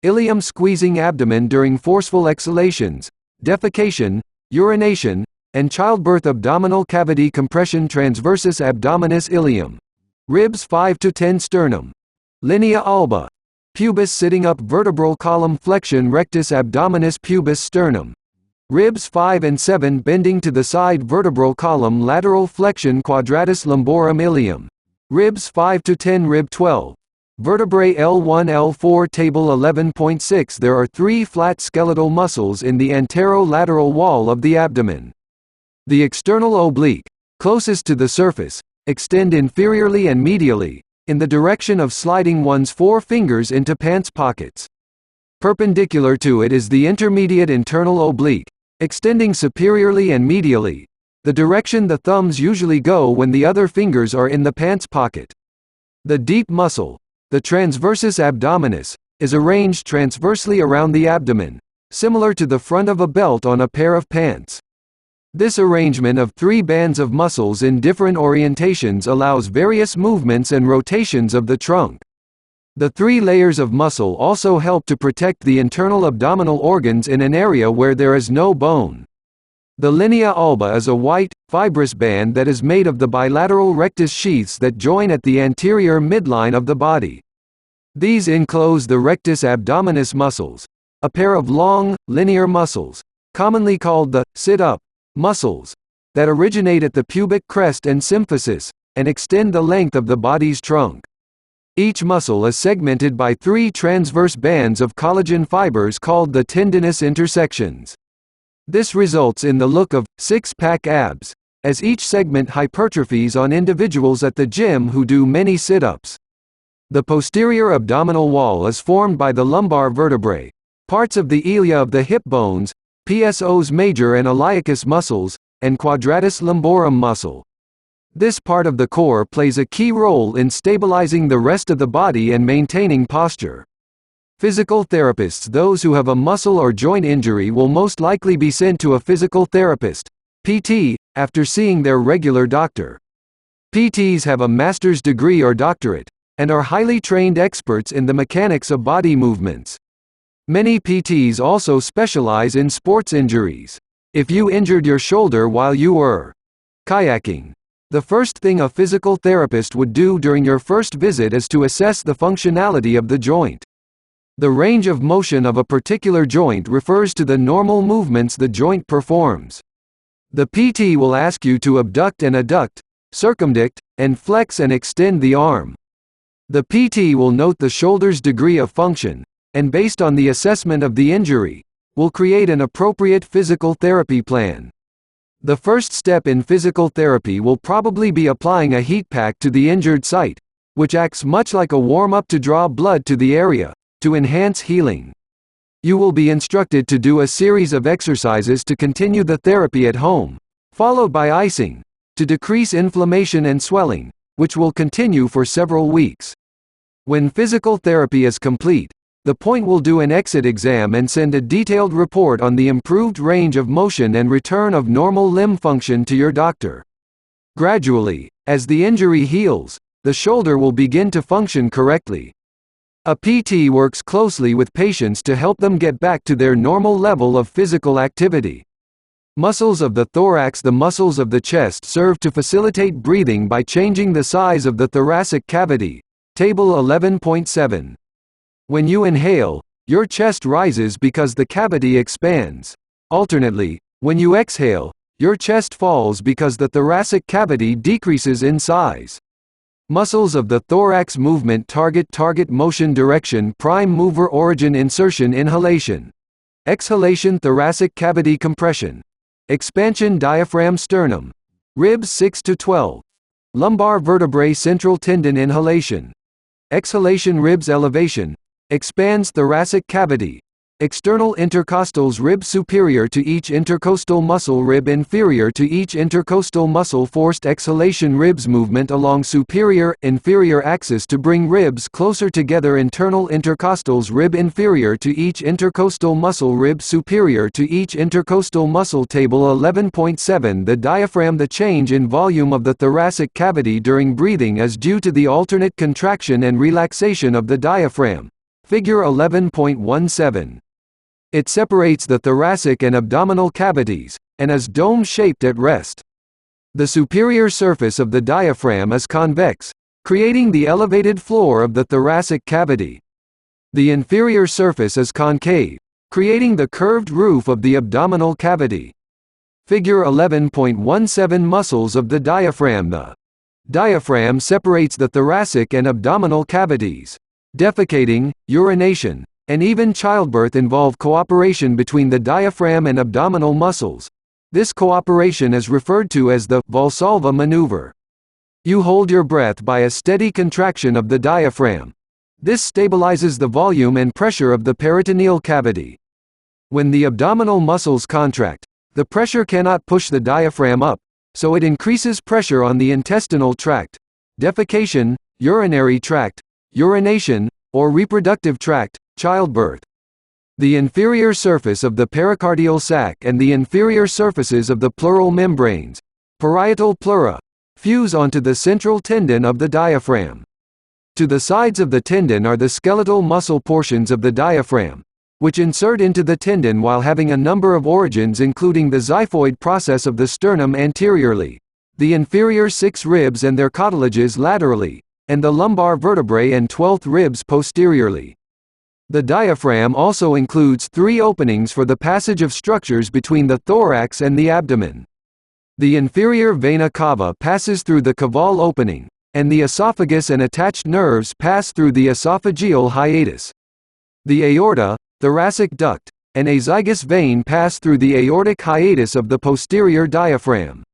ilium, squeezing abdomen during forceful exhalations, defecation, urination, and childbirth, abdominal cavity compression, transversus abdominis, ilium, ribs 5 to 10, sternum, linea alba, pubis, sitting up, vertebral column flexion, rectus abdominis, pubis, sternum, ribs 5 and 7, bending to the side, vertebral column, lateral flexion, quadratus lumborum, ilium, ribs 5 to 10, rib 12, vertebrae L1, L4. Table 11.6. There are 3 flat skeletal muscles in the anterolateral wall of the abdomen. The external oblique, closest to the surface, extend inferiorly and medially, in the direction of sliding one's 4 fingers into pants pockets. Perpendicular to it is the intermediate internal oblique, extending superiorly and medially, the direction the thumbs usually go when the other fingers are in the pants pocket. The deep muscle, the transversus abdominis, is arranged transversely around the abdomen, similar to the front of a belt on a pair of pants. This arrangement of 3 bands of muscles in different orientations allows various movements and rotations of the trunk. The 3 layers of muscle also help to protect the internal abdominal organs in an area where there is no bone. The linea alba is a white, fibrous band that is made of the bilateral rectus sheaths that join at the anterior midline of the body. These enclose the rectus abdominis muscles, a pair of long, linear muscles, commonly called the sit-up muscles, that originate at the pubic crest and symphysis, and extend the length of the body's trunk. Each muscle is segmented by 3 transverse bands of collagen fibers called the tendinous intersections. This results in the look of six-pack abs, as each segment hypertrophies on individuals at the gym who do many sit-ups. The posterior abdominal wall is formed by the lumbar vertebrae, parts of the ilia of the hip bones, psoas major and iliacus muscles, and quadratus lumborum muscle. This part of the core plays a key role in stabilizing the rest of the body and maintaining posture. Physical therapists: those who have a muscle or joint injury will most likely be sent to a physical therapist, PT, after seeing their regular doctor. PTs have a master's degree or doctorate, and are highly trained experts in the mechanics of body movements. Many PTs also specialize in sports injuries. If you injured your shoulder while you were kayaking, the first thing a physical therapist would do during your first visit is to assess the functionality of the joint. The range of motion of a particular joint refers to the normal movements the joint performs. The PT will ask you to abduct and adduct, circumduct, and flex and extend the arm. The PT will note the shoulder's degree of function, and based on the assessment of the injury, will create an appropriate physical therapy plan. The first step in physical therapy will probably be applying a heat pack to the injured site, which acts much like a warm-up to draw blood to the area, to enhance healing. You will be instructed to do a series of exercises to continue the therapy at home, followed by icing, to decrease inflammation and swelling, which will continue for several weeks. When physical therapy is complete, the point will do an exit exam and send a detailed report on the improved range of motion and return of normal limb function to your doctor. Gradually, as the injury heals, the shoulder will begin to function correctly. A PT works closely with patients to help them get back to their normal level of physical activity. Muscles of the thorax. The muscles of the chest serve to facilitate breathing by changing the size of the thoracic cavity. Table 11.7. When you inhale, your chest rises because the cavity expands. Alternately, when you exhale, your chest falls because the thoracic cavity decreases in size. Muscles of the thorax movement. Target motion direction. Prime mover origin. Insertion inhalation. Exhalation thoracic cavity compression. Expansion diaphragm sternum. Ribs 6 to 12. Lumbar vertebrae central tendon inhalation. Exhalation ribs elevation. Expands thoracic cavity. External intercostals. Rib superior to each intercostal muscle. Rib inferior to each intercostal muscle. Forced exhalation. Ribs movement along superior, inferior axis to bring ribs closer together. Internal intercostals. Rib inferior to each intercostal muscle. Rib superior to each intercostal muscle. Table 11.7. The diaphragm. The change in volume of the thoracic cavity during breathing is due to the alternate contraction and relaxation of the diaphragm. Figure 11.17. It separates the thoracic and abdominal cavities, and is dome-shaped at rest. The superior surface of the diaphragm is convex, creating the elevated floor of the thoracic cavity. The inferior surface is concave, creating the curved roof of the abdominal cavity. Figure 11.17. Muscles of the diaphragm. The diaphragm separates the thoracic and abdominal cavities. Defecating, urination, and even childbirth involve cooperation between the diaphragm and abdominal muscles. This cooperation is referred to as the Valsalva maneuver. You hold your breath by a steady contraction of the diaphragm. This stabilizes the volume and pressure of the peritoneal cavity. When the abdominal muscles contract, the pressure cannot push the diaphragm up, so it increases pressure on the intestinal tract, defecation, urinary tract, urination, or reproductive tract, childbirth. The inferior surface of the pericardial sac and the inferior surfaces of the pleural membranes, parietal pleura, fuse onto the central tendon of the diaphragm. To the sides of the tendon are the skeletal muscle portions of the diaphragm, which insert into the tendon while having a number of origins including the xiphoid process of the sternum anteriorly, the inferior 6 ribs and their cartilages laterally, and the lumbar vertebrae and 12th ribs posteriorly. The diaphragm also includes 3 openings for the passage of structures between the thorax and the abdomen. The inferior vena cava passes through the caval opening, and the esophagus and attached nerves pass through the esophageal hiatus. The aorta, thoracic duct, and azygous vein pass through the aortic hiatus of the posterior diaphragm.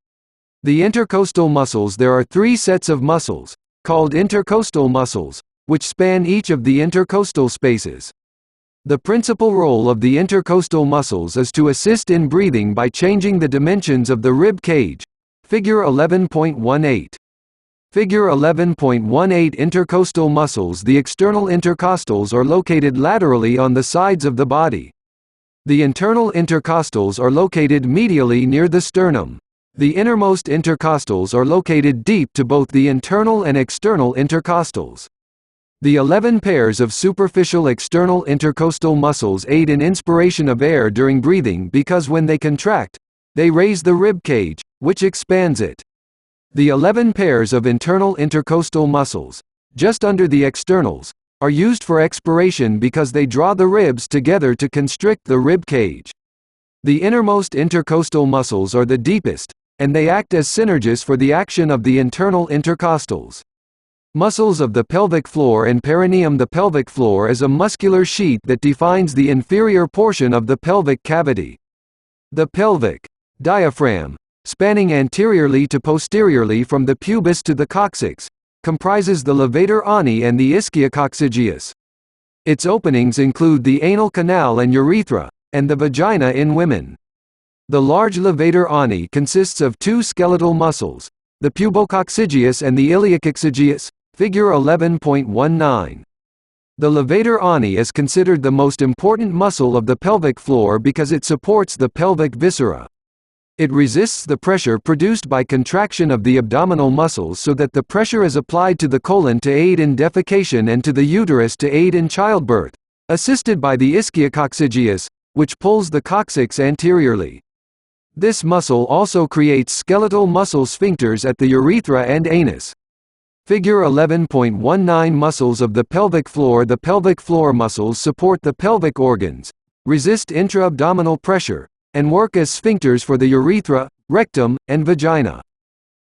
The intercostal muscles. There are 3 sets of muscles, called intercostal muscles, which span each of the intercostal spaces. The principal role of the intercostal muscles is to assist in breathing by changing the dimensions of the rib cage. Figure 11.18. Figure 11.18. Intercostal muscles. The external intercostals are located laterally on the sides of the body. The internal intercostals are located medially near the sternum. The innermost intercostals are located deep to both the internal and external intercostals. The 11 pairs of superficial external intercostal muscles aid in inspiration of air during breathing because when they contract, they raise the rib cage, which expands it. The 11 pairs of internal intercostal muscles, just under the externals, are used for expiration because they draw the ribs together to constrict the rib cage. The innermost intercostal muscles are the deepest, and they act as synergists for the action of the internal intercostals. Muscles of the pelvic floor and perineum. The pelvic floor is a muscular sheath that defines the inferior portion of the pelvic cavity. The pelvic diaphragm, spanning anteriorly to posteriorly from the pubis to the coccyx, comprises the levator ani and the ischiococcygeus. Its openings include the anal canal and urethra, and the vagina in women. The large levator ani consists of 2 skeletal muscles, the pubococcygeus and the iliacoccygeus. Figure 11.19. The levator ani is considered the most important muscle of the pelvic floor because it supports the pelvic viscera. It resists the pressure produced by contraction of the abdominal muscles so that the pressure is applied to the colon to aid in defecation and to the uterus to aid in childbirth, assisted by the ischiococcygeus, which pulls the coccyx anteriorly. This muscle also creates skeletal muscle sphincters at the urethra and anus. Figure 11.19. Muscles of the pelvic floor. The pelvic floor muscles support the pelvic organs, resist intra-abdominal pressure, and work as sphincters for the urethra, rectum, and vagina.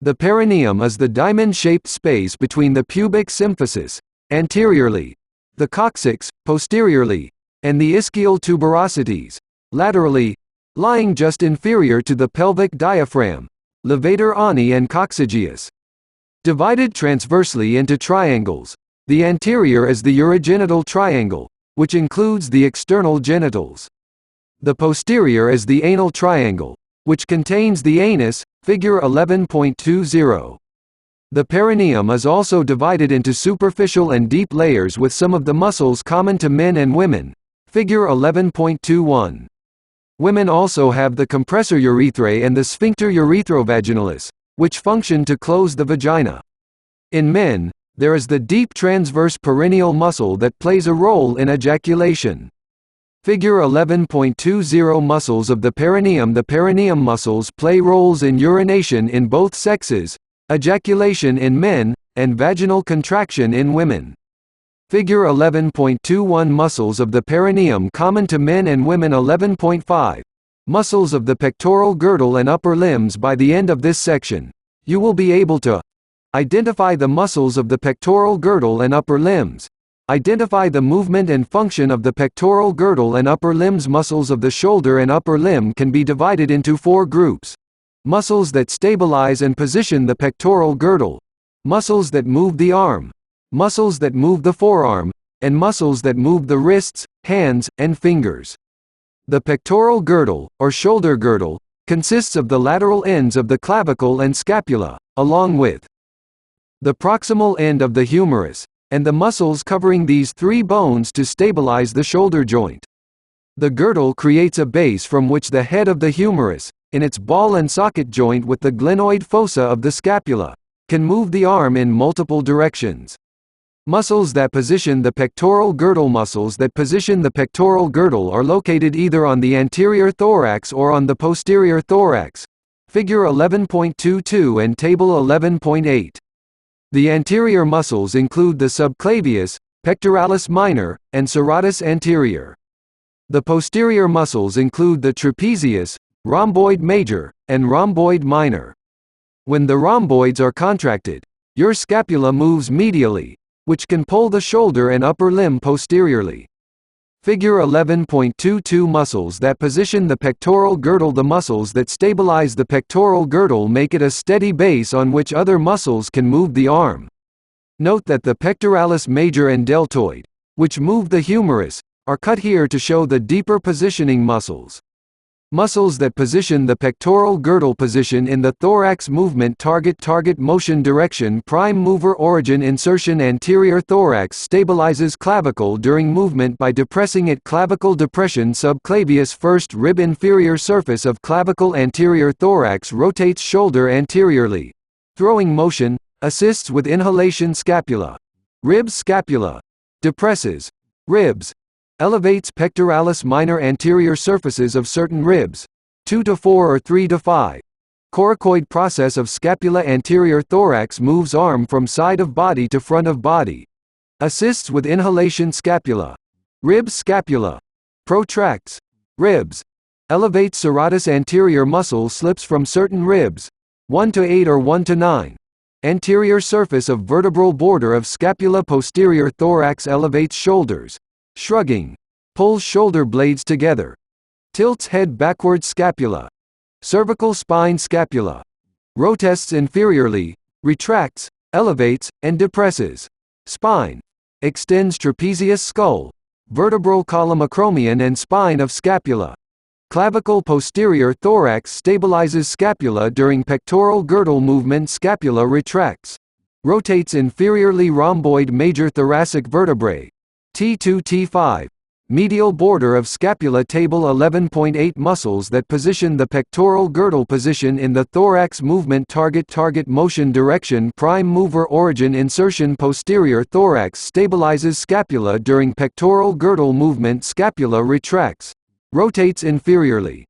The perineum is the diamond-shaped space between the pubic symphysis, anteriorly, the coccyx, posteriorly, and the ischial tuberosities, laterally, lying just inferior to the pelvic diaphragm, levator ani and coccygeus. Divided transversely into triangles, the anterior is the urogenital triangle, which includes the external genitals. The posterior is the anal triangle, which contains the anus. Figure 11.20. The perineum is also divided into superficial and deep layers with some of the muscles common to men and women. Figure 11.21. Women also have the compressor urethrae and the sphincter urethrovaginalis, which function to close the vagina. In men, there is the deep transverse perineal muscle that plays a role in ejaculation. Figure 11.20. Muscles of the perineum. The perineum muscles play roles in urination in both sexes, ejaculation in men, and vaginal contraction in women. Figure 11.21. Muscles of the perineum common to men and women. 11.5. Muscles of the pectoral girdle and upper limbs. By the end of this section, you will be able to identify the muscles of the pectoral girdle and upper limbs. Identify the movement and function of the pectoral girdle and upper limbs. Muscles of the shoulder and upper limb can be divided into 4 groups. Muscles that stabilize and position the pectoral girdle, muscles that move the arm, muscles that move the forearm, and muscles that move the wrists, hands, and fingers. The pectoral girdle, or shoulder girdle, consists of the lateral ends of the clavicle and scapula, along with the proximal end of the humerus, and the muscles covering these 3 bones to stabilize the shoulder joint. The girdle creates a base from which the head of the humerus, in its ball and socket joint with the glenoid fossa of the scapula, can move the arm in multiple directions. Muscles that position the pectoral girdle. Muscles that position the pectoral girdle are located either on the anterior thorax or on the posterior thorax. Figure 11.22 and Table 11.8. The anterior muscles include the subclavius, pectoralis minor, and serratus anterior. The posterior muscles include the trapezius, rhomboid major, and rhomboid minor. When the rhomboids are contracted, your scapula moves medially, which can pull the shoulder and upper limb posteriorly. Figure 11.22. Muscles that position the pectoral girdle. The muscles that stabilize the pectoral girdle make it a steady base on which other muscles can move the arm. Note that the pectoralis major and deltoid, which move the humerus, are cut here to show the deeper positioning muscles. Muscles that position the pectoral girdle position in the thorax movement. Target motion direction. Prime mover origin insertion. Anterior thorax stabilizes clavicle during movement by depressing it. Clavicle depression. Subclavius first rib. Inferior surface of clavicle. Anterior thorax rotates shoulder anteriorly. Throwing motion assists with inhalation. Scapula. Ribs. Scapula depresses ribs. Elevates pectoralis minor. Anterior surfaces of certain ribs, 2 to 4 or 3 to 5. Coracoid process of scapula. Anterior thorax moves arm from side of body to front of body. Assists with inhalation. Scapula. Ribs. Scapula protracts ribs. Elevates serratus. Anterior muscle slips from certain ribs, 1 to 8 or 1 to 9. Anterior surface of vertebral border of scapula. Posterior thorax elevates shoulders. Shrugging. Pulls shoulder blades together. Tilts head backward. Scapula. Cervical spine. Scapula rotates inferiorly, retracts, elevates, and depresses. Spine. Extends trapezius. Skull. Vertebral column. Acromion and spine of scapula. Clavicle posterior thorax stabilizes scapula during pectoral girdle movement. Scapula retracts. Rotates inferiorly. Rhomboid major thoracic vertebrae. T2 T5. Medial border of scapula. Table 11.8 Muscles that position the pectoral girdle. Position in the thorax. Movement. Target motion. Direction. Prime mover. Origin. Insertion. Posterior thorax stabilizes scapula during pectoral girdle movement. Scapula retracts. Rotates inferiorly.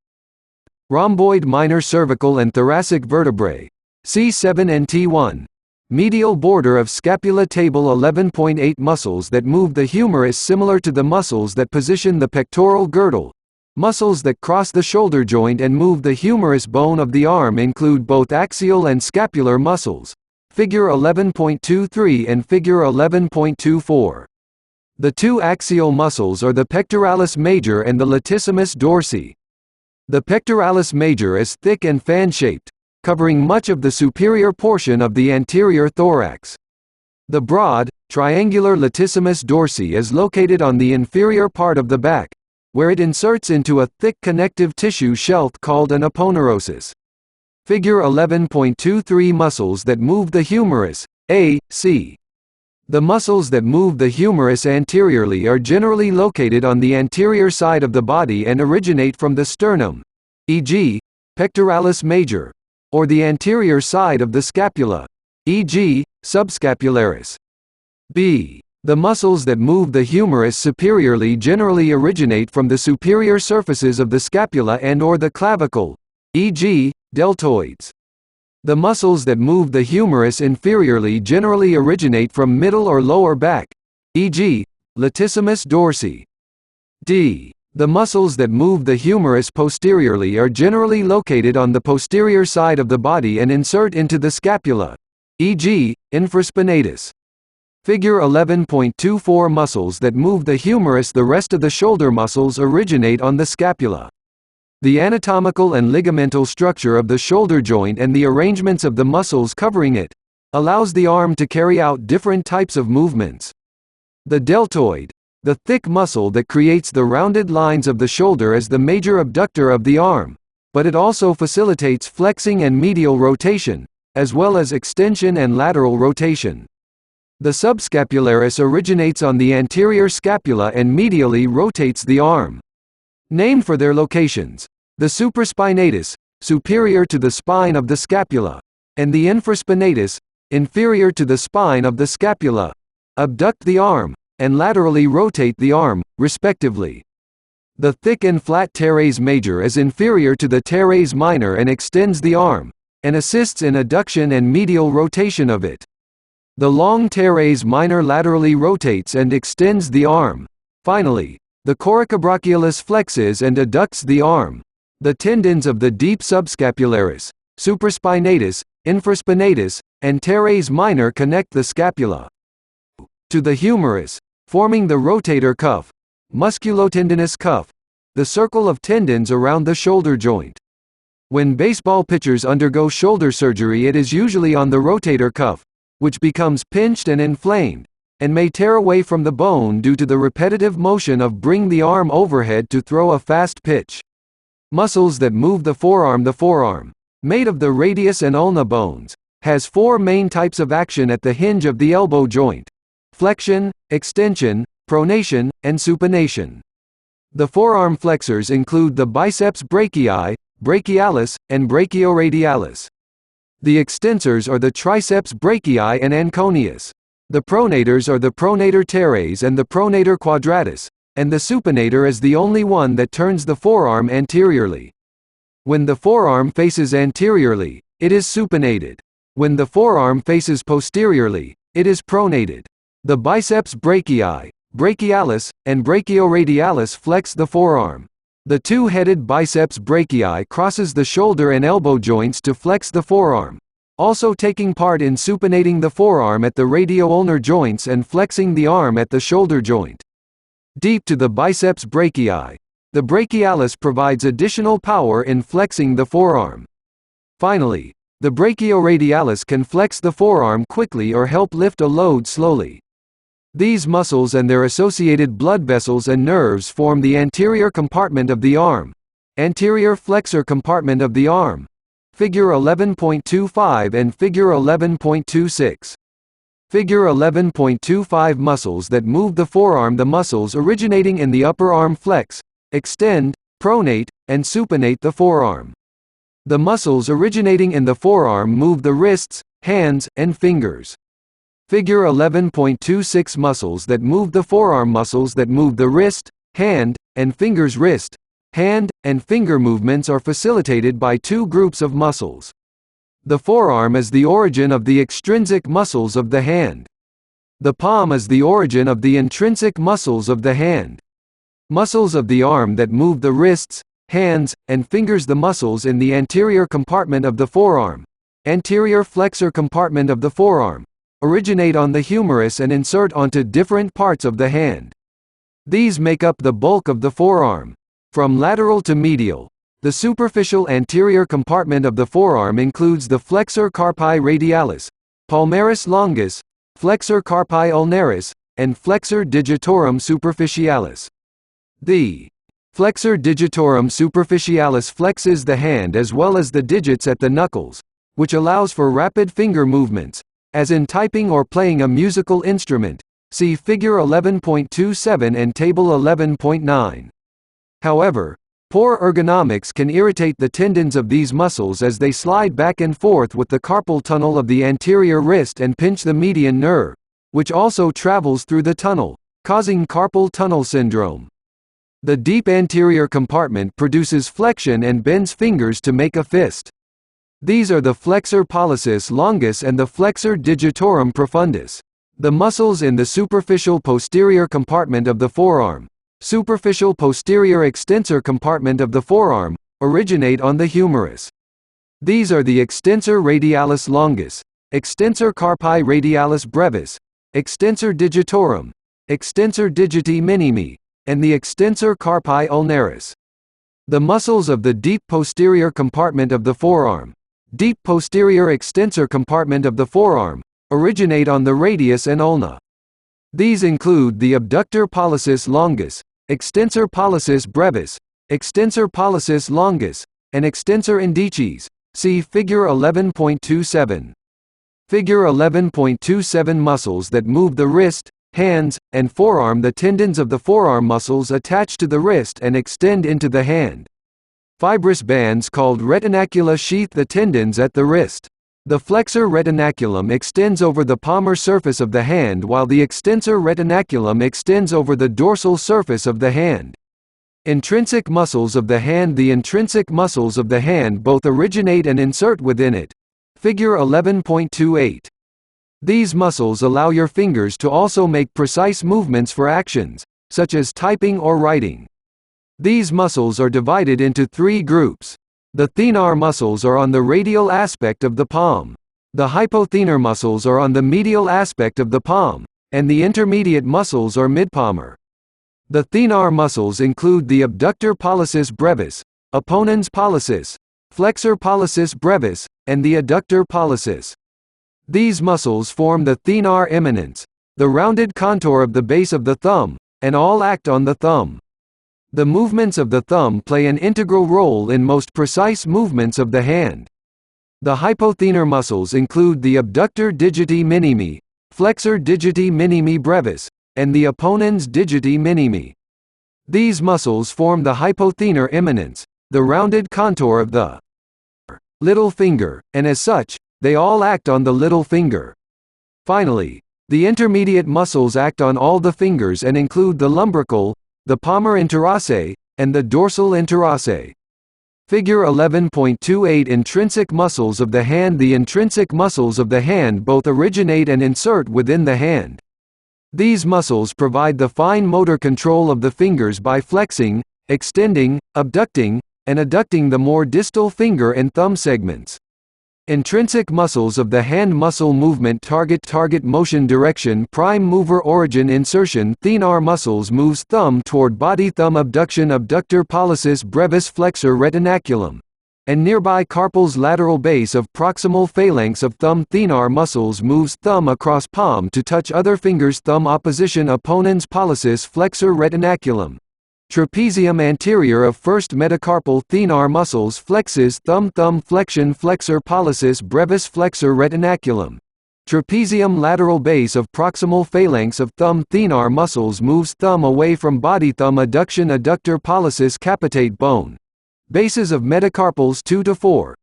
Rhomboid minor cervical and thoracic vertebrae. C7 and T1. Medial border of scapula. Table 11.8 Muscles that move the humerus. Similar to the muscles that position the pectoral girdle. Muscles that cross the shoulder joint and move the humerus bone of the arm include both axial and scapular muscles. Figure 11.23 and Figure 11.24. The two axial muscles are the pectoralis major and the latissimus dorsi. The pectoralis major is thick and fan-shaped, covering much of the superior portion of the anterior thorax. The broad, triangular latissimus dorsi is located on the inferior part of the back, where it inserts into a thick connective tissue shelf called an aponeurosis. Figure 11.23 Muscles that move the humerus, A, C. The muscles that move the humerus anteriorly are generally located on the anterior side of the body and originate from the sternum, e.g., pectoralis major, or the anterior side of the scapula, e.g., subscapularis. B. The muscles that move the humerus superiorly generally originate from the superior surfaces of the scapula and/or the clavicle, e.g., deltoids. The muscles that move the humerus inferiorly generally originate from middle or lower back, e.g., latissimus dorsi. D. The muscles that move the humerus posteriorly are generally located on the posterior side of the body and insert into the scapula, e.g., infraspinatus. Figure 11.24 Muscles that move the humerus. The rest of the shoulder muscles originate on the scapula. The anatomical and ligamental structure of the shoulder joint and the arrangements of the muscles covering it allows the arm to carry out different types of movements. The deltoid, the thick muscle that creates the rounded lines of the shoulder, is the major abductor of the arm, but it also facilitates flexing and medial rotation, as well as extension and lateral rotation. The subscapularis originates on the anterior scapula and medially rotates the arm. Named for their locations, the supraspinatus, superior to the spine of the scapula, and the infraspinatus, inferior to the spine of the scapula, abduct the arm and laterally rotate the arm, respectively. The thick and flat teres major is inferior to the teres minor and extends the arm, and assists in adduction and medial rotation of it. The long teres minor laterally rotates and extends the arm. Finally, the coracobrachialis flexes and adducts the arm. The tendons of the deep subscapularis, supraspinatus, infraspinatus, and teres minor connect the scapula to the humerus, forming the rotator cuff, musculotendinous cuff, the circle of tendons around the shoulder joint. When baseball pitchers undergo shoulder surgery, it is usually on the rotator cuff, which becomes pinched and inflamed, and may tear away from the bone due to the repetitive motion of bringing the arm overhead to throw a fast pitch. Muscles that move the forearm. The forearm, made of the radius and ulna bones, has four main types of action at the hinge of the elbow joint: flexion, extension, pronation, and supination. The forearm flexors include the biceps brachii, brachialis, and brachioradialis. The extensors are the triceps brachii and anconeus. The pronators are the pronator teres and the pronator quadratus, and the supinator is the only one that turns the forearm anteriorly. When the forearm faces anteriorly, it is supinated. When the forearm faces posteriorly, it is pronated. The biceps brachii, brachialis, and brachioradialis flex the forearm. The two-headed biceps brachii crosses the shoulder and elbow joints to flex the forearm, also taking part in supinating the forearm at the radio-ulnar joints and flexing the arm at the shoulder joint. Deep to the biceps brachii, the brachialis provides additional power in flexing the forearm. Finally, the brachioradialis can flex the forearm quickly or help lift a load slowly. These muscles and their associated blood vessels and nerves form the anterior compartment of the arm, Anterior flexor compartment of the arm. Figure 11.25 and Figure 11.26. Figure 11.25 Muscles that move the forearm. The muscles originating in the upper arm flex, extend, pronate, and supinate the forearm. The muscles originating in the forearm move the wrists, hands, and fingers. Figure 11.26 Muscles that move the forearm. Muscles that move the wrist, hand, and fingers. Wrist, hand, and finger movements are facilitated by two groups of muscles. The forearm is the origin of the extrinsic muscles of the hand. The palm is the origin of the intrinsic muscles of the hand. Muscles of the arm that move the wrists, hands, and fingers. The muscles in the anterior compartment of the forearm, anterior flexor compartment of the forearm, originate on the humerus and insert onto different parts of the hand. These make up the bulk of the forearm. From lateral to medial, the superficial anterior compartment of the forearm includes the flexor carpi radialis, palmaris longus, flexor carpi ulnaris, and flexor digitorum superficialis. The flexor digitorum superficialis flexes the hand as well as the digits at the knuckles, which allows for rapid finger movements, as in typing or playing a musical instrument. See Figure 11.27 and Table 11.9. However, poor ergonomics can irritate the tendons of these muscles as they slide back and forth with the carpal tunnel of the anterior wrist and pinch the median nerve, which also travels through the tunnel, causing carpal tunnel syndrome. The deep anterior compartment produces flexion and bends fingers to make a fist. These are the flexor pollicis longus and the flexor digitorum profundus. The muscles in the superficial posterior compartment of the forearm, superficial posterior extensor compartment of the forearm, originate on the humerus. These are the extensor radialis longus, extensor carpi radialis brevis, extensor digitorum, extensor digiti minimi, and the extensor carpi ulnaris. The muscles of the deep posterior compartment of the forearm, deep posterior extensor compartment of the forearm, originate on the radius and ulna. These include the abductor pollicis longus, extensor pollicis brevis, extensor pollicis longus, and extensor indicis. See Figure 11.27. Figure 11.27 Muscles that move the wrist, hands, and forearm. The tendons of the forearm muscles attach to the wrist and extend into the hand. Fibrous bands called retinacula sheath the tendons at the wrist. The flexor retinaculum extends over the palmar surface of the hand while the extensor retinaculum extends over the dorsal surface of the hand. Intrinsic muscles of the hand. The intrinsic muscles of the hand both originate and insert within it. Figure 11.28. These muscles allow your fingers to also make precise movements for actions, such as typing or writing. These muscles are divided into three groups. The thenar muscles are on the radial aspect of the palm. The hypothenar muscles are on the medial aspect of the palm, and the intermediate muscles are midpalmar. The thenar muscles include the abductor pollicis brevis, opponens pollicis, flexor pollicis brevis, and the adductor pollicis. These muscles form the thenar eminence, the rounded contour of the base of the thumb, and all act on the thumb. The movements of the thumb play an integral role in most precise movements of the hand. The hypothenar muscles include the abductor digiti minimi, flexor digiti minimi brevis, and the opponens digiti minimi. These muscles form the hypothenar eminence, the rounded contour of the little finger, and as such, they all act on the little finger. Finally, the intermediate muscles act on all the fingers and include the lumbrical, the palmar interossae, and the dorsal interossae. Figure 11.28 Intrinsic muscles of the hand. The intrinsic muscles of the hand both originate and insert within the hand. These muscles provide the fine motor control of the fingers by flexing, extending, abducting, and adducting the more distal finger and thumb segments. Intrinsic muscles of the hand: muscle movement, target motion, direction, prime mover, origin, insertion. Thenar muscles moves thumb toward body, thumb abduction, abductor pollicis brevis, flexor retinaculum, and nearby carpal's lateral base of proximal phalanx of thumb. Thenar muscles moves thumb across palm to touch other fingers, thumb opposition, opponens pollicis, flexor retinaculum. Trapezium anterior of first metacarpal thenar muscles flexes thumb flexion flexor pollicis brevis flexor retinaculum. Trapezium lateral base of proximal phalanx of thumb thenar muscles moves thumb away from body thumb adduction adductor pollicis capitate bone. Bases of metacarpals 2 to 4.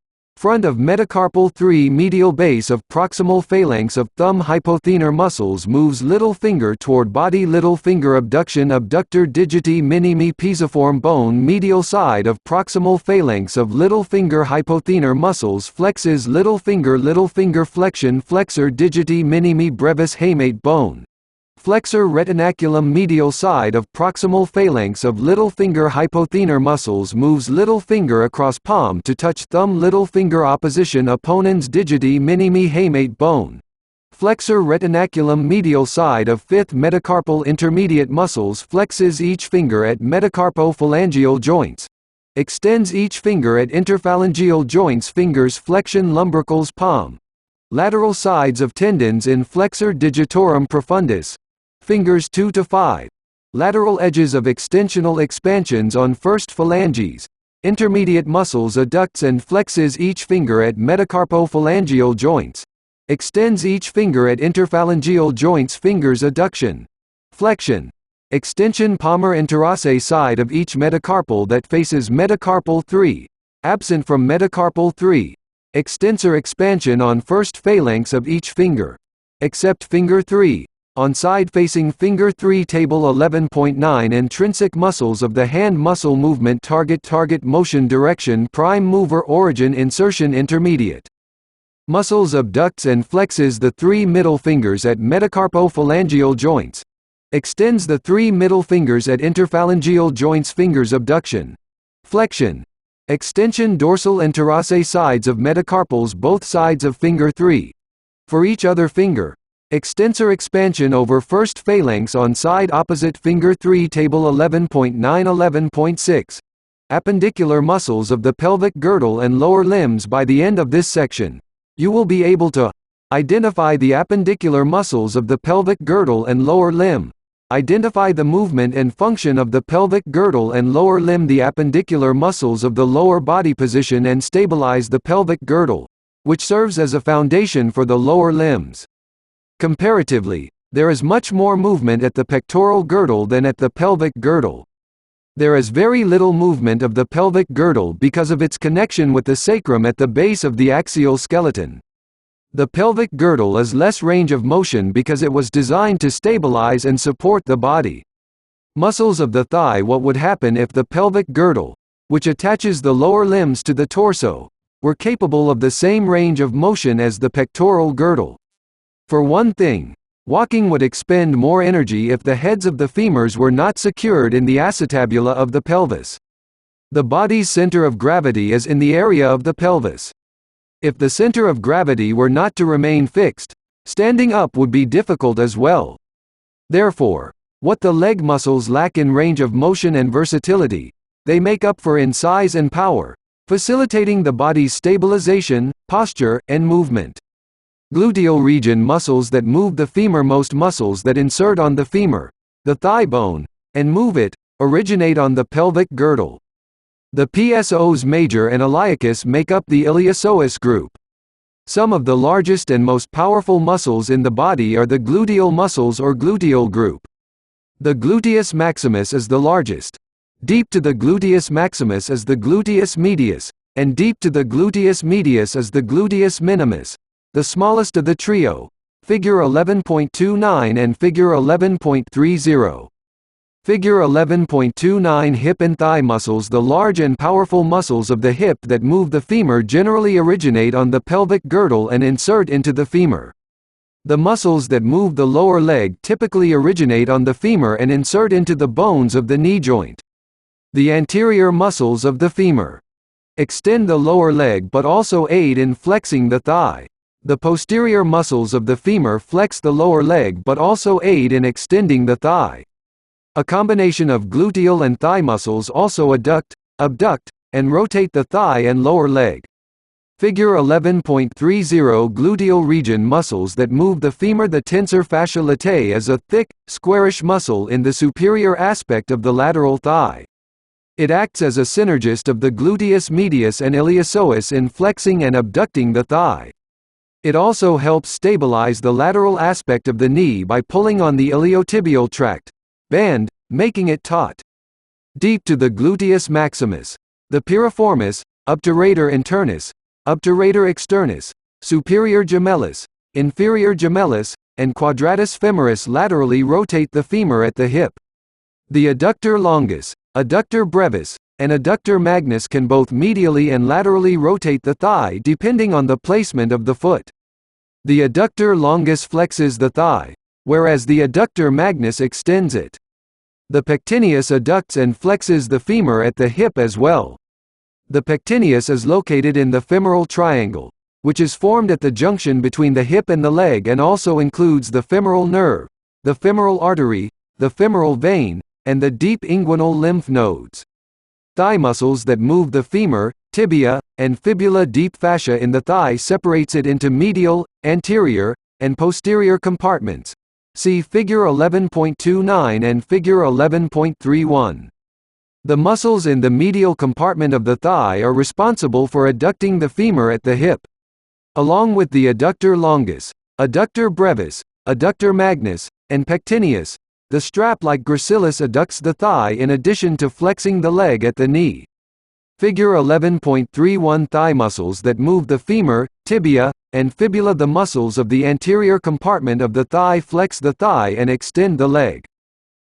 Front of metacarpal 3 medial base of proximal phalanx of thumb hypothenar muscles moves little finger toward body little finger abduction abductor digiti minimi pisiform bone medial side of proximal phalanx of little finger hypothenar muscles flexes little finger flexion flexor digiti minimi brevis hamate bone. Flexor retinaculum medial side of proximal phalanx of little finger hypothenar muscles moves little finger across palm to touch thumb little finger opposition opponens digiti minimi hamate bone. Flexor retinaculum medial side of fifth metacarpal intermediate muscles flexes each finger at metacarpophalangeal joints. Extends each finger at interphalangeal joints fingers flexion lumbricals palm. Lateral sides of tendons in flexor digitorum profundus. Fingers 2 to 5. Lateral edges of extensional expansions on first phalanges. Intermediate muscles adducts and flexes each finger at metacarpophalangeal joints. Extends each finger at interphalangeal joints fingers adduction. Flexion. Extension palmar interossae side of each metacarpal that faces metacarpal 3. Absent from metacarpal 3. Extensor expansion on first phalanx of each finger. Except finger 3. On side facing finger 3 table 11.9 intrinsic muscles of the hand muscle movement target motion direction prime mover origin insertion intermediate. Muscles abducts and flexes the 3 middle fingers at metacarpophalangeal joints. Extends the 3 middle fingers at interphalangeal joints fingers abduction. Flexion. Extension dorsal interossae sides of metacarpals both sides of finger 3. For each other finger. Extensor expansion over first phalanx on side opposite finger 3 table 11.9-11.6. Appendicular muscles of the pelvic girdle and lower limbs. By the end of this section, you will be able to identify the appendicular muscles of the pelvic girdle and lower limb. Identify the movement and function of the pelvic girdle and lower limb, the appendicular muscles of the lower body position, and stabilize the pelvic girdle, which serves as a foundation for the lower limbs. Comparatively, there is much more movement at the pectoral girdle than at the pelvic girdle. There is very little movement of the pelvic girdle because of its connection with the sacrum at the base of the axial skeleton. The pelvic girdle is less range of motion because it was designed to stabilize and support the body. Muscles of the thigh. What would happen if the pelvic girdle, which attaches the lower limbs to the torso, were capable of the same range of motion as the pectoral girdle? For one thing, walking would expend more energy if the heads of the femurs were not secured in the acetabula of the pelvis. The body's center of gravity is in the area of the pelvis. If the center of gravity were not to remain fixed, standing up would be difficult as well. Therefore, what the leg muscles lack in range of motion and versatility, they make up for in size and power, facilitating the body's stabilization, posture, and movement. Gluteal region muscles that move the femur. Most muscles that insert on the femur, the thigh bone, and move it, originate on the pelvic girdle. The PSOs major and iliacus make up the iliopsoas group. Some of the largest and most powerful muscles in the body are the gluteal muscles or gluteal group. The gluteus maximus is the largest. Deep to the gluteus maximus is the gluteus medius, and deep to the gluteus medius is the gluteus minimus. The smallest of the trio, Figure 11.29 and Figure 11.30. Figure 11.29 Hip and thigh muscles. The large and powerful muscles of the hip that move the femur generally originate on the pelvic girdle and insert into the femur. The muscles that move the lower leg typically originate on the femur and insert into the bones of the knee joint. The anterior muscles of the femur extend the lower leg but also aid in flexing the thigh. The posterior muscles of the femur flex the lower leg but also aid in extending the thigh. A combination of gluteal and thigh muscles also adduct, abduct, and rotate the thigh and lower leg. Figure 11.30 Gluteal region muscles that move the femur. The tensor fascia latae is a thick, squarish muscle in the superior aspect of the lateral thigh. It acts as a synergist of the gluteus medius and iliopsoas in flexing and abducting the thigh. It also helps stabilize the lateral aspect of the knee by pulling on the iliotibial tract band, making it taut. Deep to the gluteus maximus, the piriformis, obturator internus, obturator externus, superior gemellus, inferior gemellus, and quadratus femoris laterally rotate the femur at the hip. The adductor longus, adductor brevis, and adductor magnus can both medially and laterally rotate the thigh depending on the placement of the foot. The adductor longus flexes the thigh, whereas the adductor magnus extends it. The pectineus adducts and flexes the femur at the hip as well. The pectineus is located in the femoral triangle, which is formed at the junction between the hip and the leg and also includes the femoral nerve, the femoral artery, the femoral vein, and the deep inguinal lymph nodes. Thigh muscles that move the femur, tibia, and fibula. Deep fascia in the thigh separates it into medial, anterior, and posterior compartments. See Figure 11.29 and Figure 11.31. The muscles in the medial compartment of the thigh are responsible for adducting the femur at the hip. Along with the adductor longus, adductor brevis, adductor magnus, and pectineus, the strap-like gracilis adducts the thigh in addition to flexing the leg at the knee. Figure 11.31. Thigh muscles that move the femur, tibia, and fibula. The muscles of the anterior compartment of the thigh flex the thigh and extend the leg.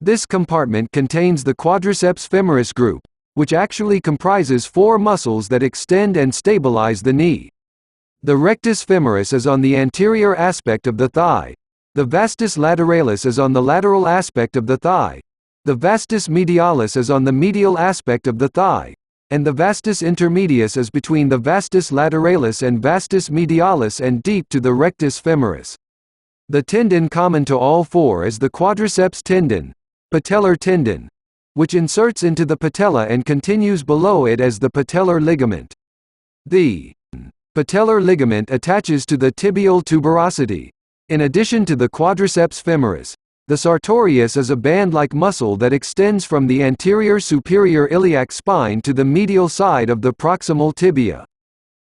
This compartment contains the quadriceps femoris group, which actually comprises 4 muscles that extend and stabilize the knee. The rectus femoris is on the anterior aspect of the thigh. The vastus lateralis is on the lateral aspect of the thigh. The vastus medialis is on the medial aspect of the thigh. And the vastus intermedius is between the vastus lateralis and vastus medialis and deep to the rectus femoris. The tendon common to all 4 is the quadriceps tendon, patellar tendon, which inserts into the patella and continues below it as the patellar ligament. The patellar ligament attaches to the tibial tuberosity. In addition to the quadriceps femoris, the sartorius is a band-like muscle that extends from the anterior superior iliac spine to the medial side of the proximal tibia.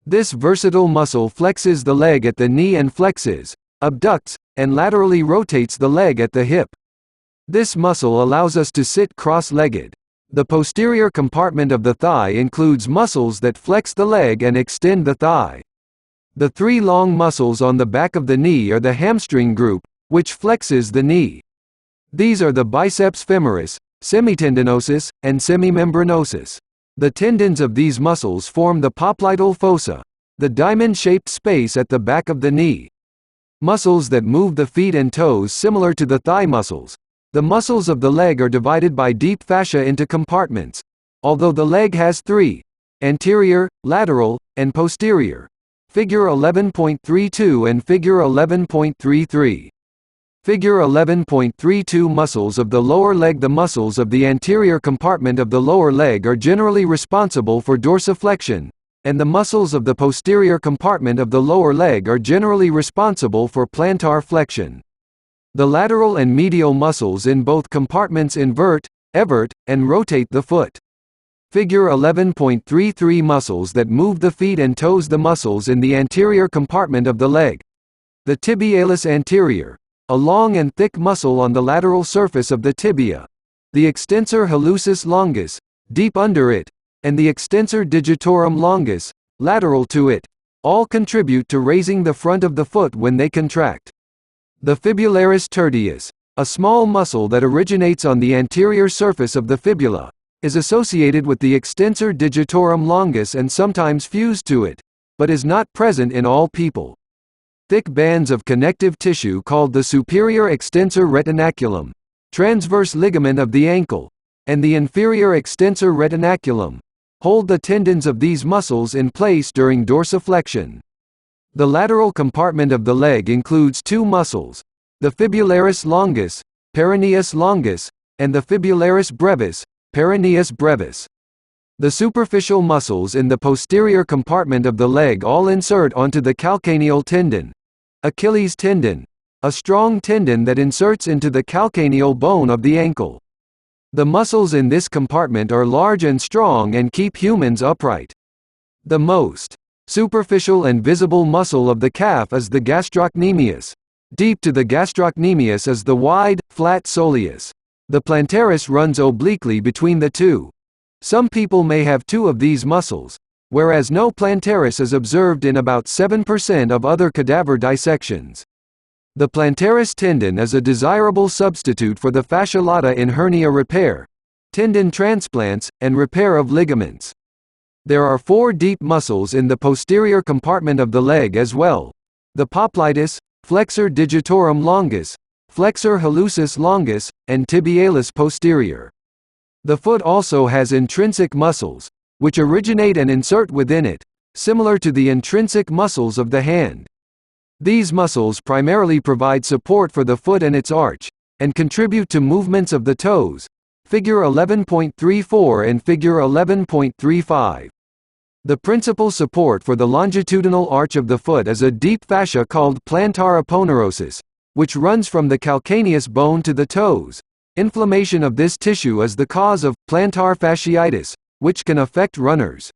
This versatile muscle flexes the leg at the knee and flexes, abducts, and laterally rotates the leg at the hip. This muscle allows us to sit cross-legged. The posterior compartment of the thigh includes muscles that flex the leg and extend the thigh. The 3 long muscles on the back of the knee are the hamstring group, which flexes the knee. These are the biceps femoris, semitendinosus, and semimembranosus. The tendons of these muscles form the popliteal fossa, the diamond-shaped space at the back of the knee. Muscles that move the feet and toes similar to the thigh muscles. The muscles of the leg are divided by deep fascia into compartments, although the leg has 3: anterior, lateral, and posterior. Figure 11.32 and Figure 11.33. Figure 11.32. Muscles of the lower leg. The muscles of the anterior compartment of the lower leg are generally responsible for dorsiflexion, and the muscles of the posterior compartment of the lower leg are generally responsible for plantar flexion. The lateral and medial muscles in both compartments invert, evert, and rotate the foot. Figure 11.33. Muscles that move the feet and toes. The muscles in the anterior compartment of the leg. The tibialis anterior, a long and thick muscle on the lateral surface of the tibia. The extensor hallucis longus, deep under it, and the extensor digitorum longus, lateral to it, all contribute to raising the front of the foot when they contract. The fibularis tertius, a small muscle that originates on the anterior surface of the fibula, is associated with the extensor digitorum longus and sometimes fused to it, but is not present in all people. Thick bands of connective tissue called the superior extensor retinaculum, transverse ligament of the ankle, and the inferior extensor retinaculum, hold the tendons of these muscles in place during dorsiflexion. The lateral compartment of the leg includes 2 muscles, the fibularis longus, peroneus longus, and the fibularis brevis, peroneus brevis. The superficial muscles in the posterior compartment of the leg all insert onto the calcaneal tendon, Achilles tendon, a strong tendon that inserts into the calcaneal bone of the ankle. The muscles in this compartment are large and strong and keep humans upright. The most superficial and visible muscle of the calf is the gastrocnemius. Deep to the gastrocnemius is the wide, flat soleus. The plantaris runs obliquely between the two. Some people may have two of these muscles, whereas no plantaris is observed in about 7% of other cadaver dissections. The plantaris tendon is a desirable substitute for the fascia lata in hernia repair, tendon transplants, and repair of ligaments. There are 4 deep muscles in the posterior compartment of the leg as well: the poplitis, flexor digitorum longus, flexor hallucis longus, and tibialis posterior. The foot also has intrinsic muscles, which originate and insert within it, similar to the intrinsic muscles of the hand. These muscles primarily provide support for the foot and its arch, and contribute to movements of the toes. Figure 11.34 and Figure 11.35. The principal support for the longitudinal arch of the foot is a deep fascia called plantar aponeurosis, which runs from the calcaneus bone to the toes. Inflammation of this tissue is the cause of plantar fasciitis, which can affect runners.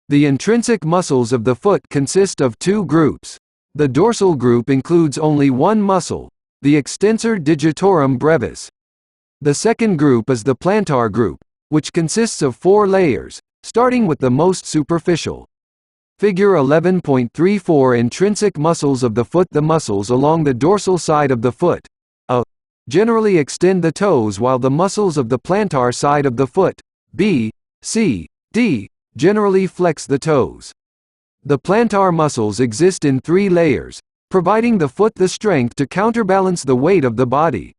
The intrinsic muscles of the foot consist of 2 groups. The dorsal group includes only one muscle, the extensor digitorum brevis. The second group is the plantar group, which consists of 4 layers, starting with the most superficial. Figure 11.34 Intrinsic muscles of the foot. The muscles along the dorsal side of the foot, generally extend the toes, while the muscles of the plantar side of the foot, B, C, D, generally flex the toes. The plantar muscles exist in 3 layers, providing the foot the strength to counterbalance the weight of the body.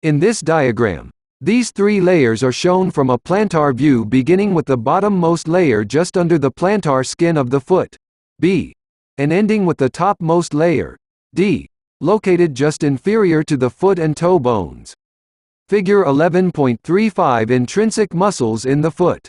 In this diagram, these 3 layers are shown from a plantar view, beginning with the bottom-most layer just under the plantar skin of the foot, B, and ending with the top-most layer, D, located just inferior to the foot and toe bones. Figure 11.35 Intrinsic muscles in the foot.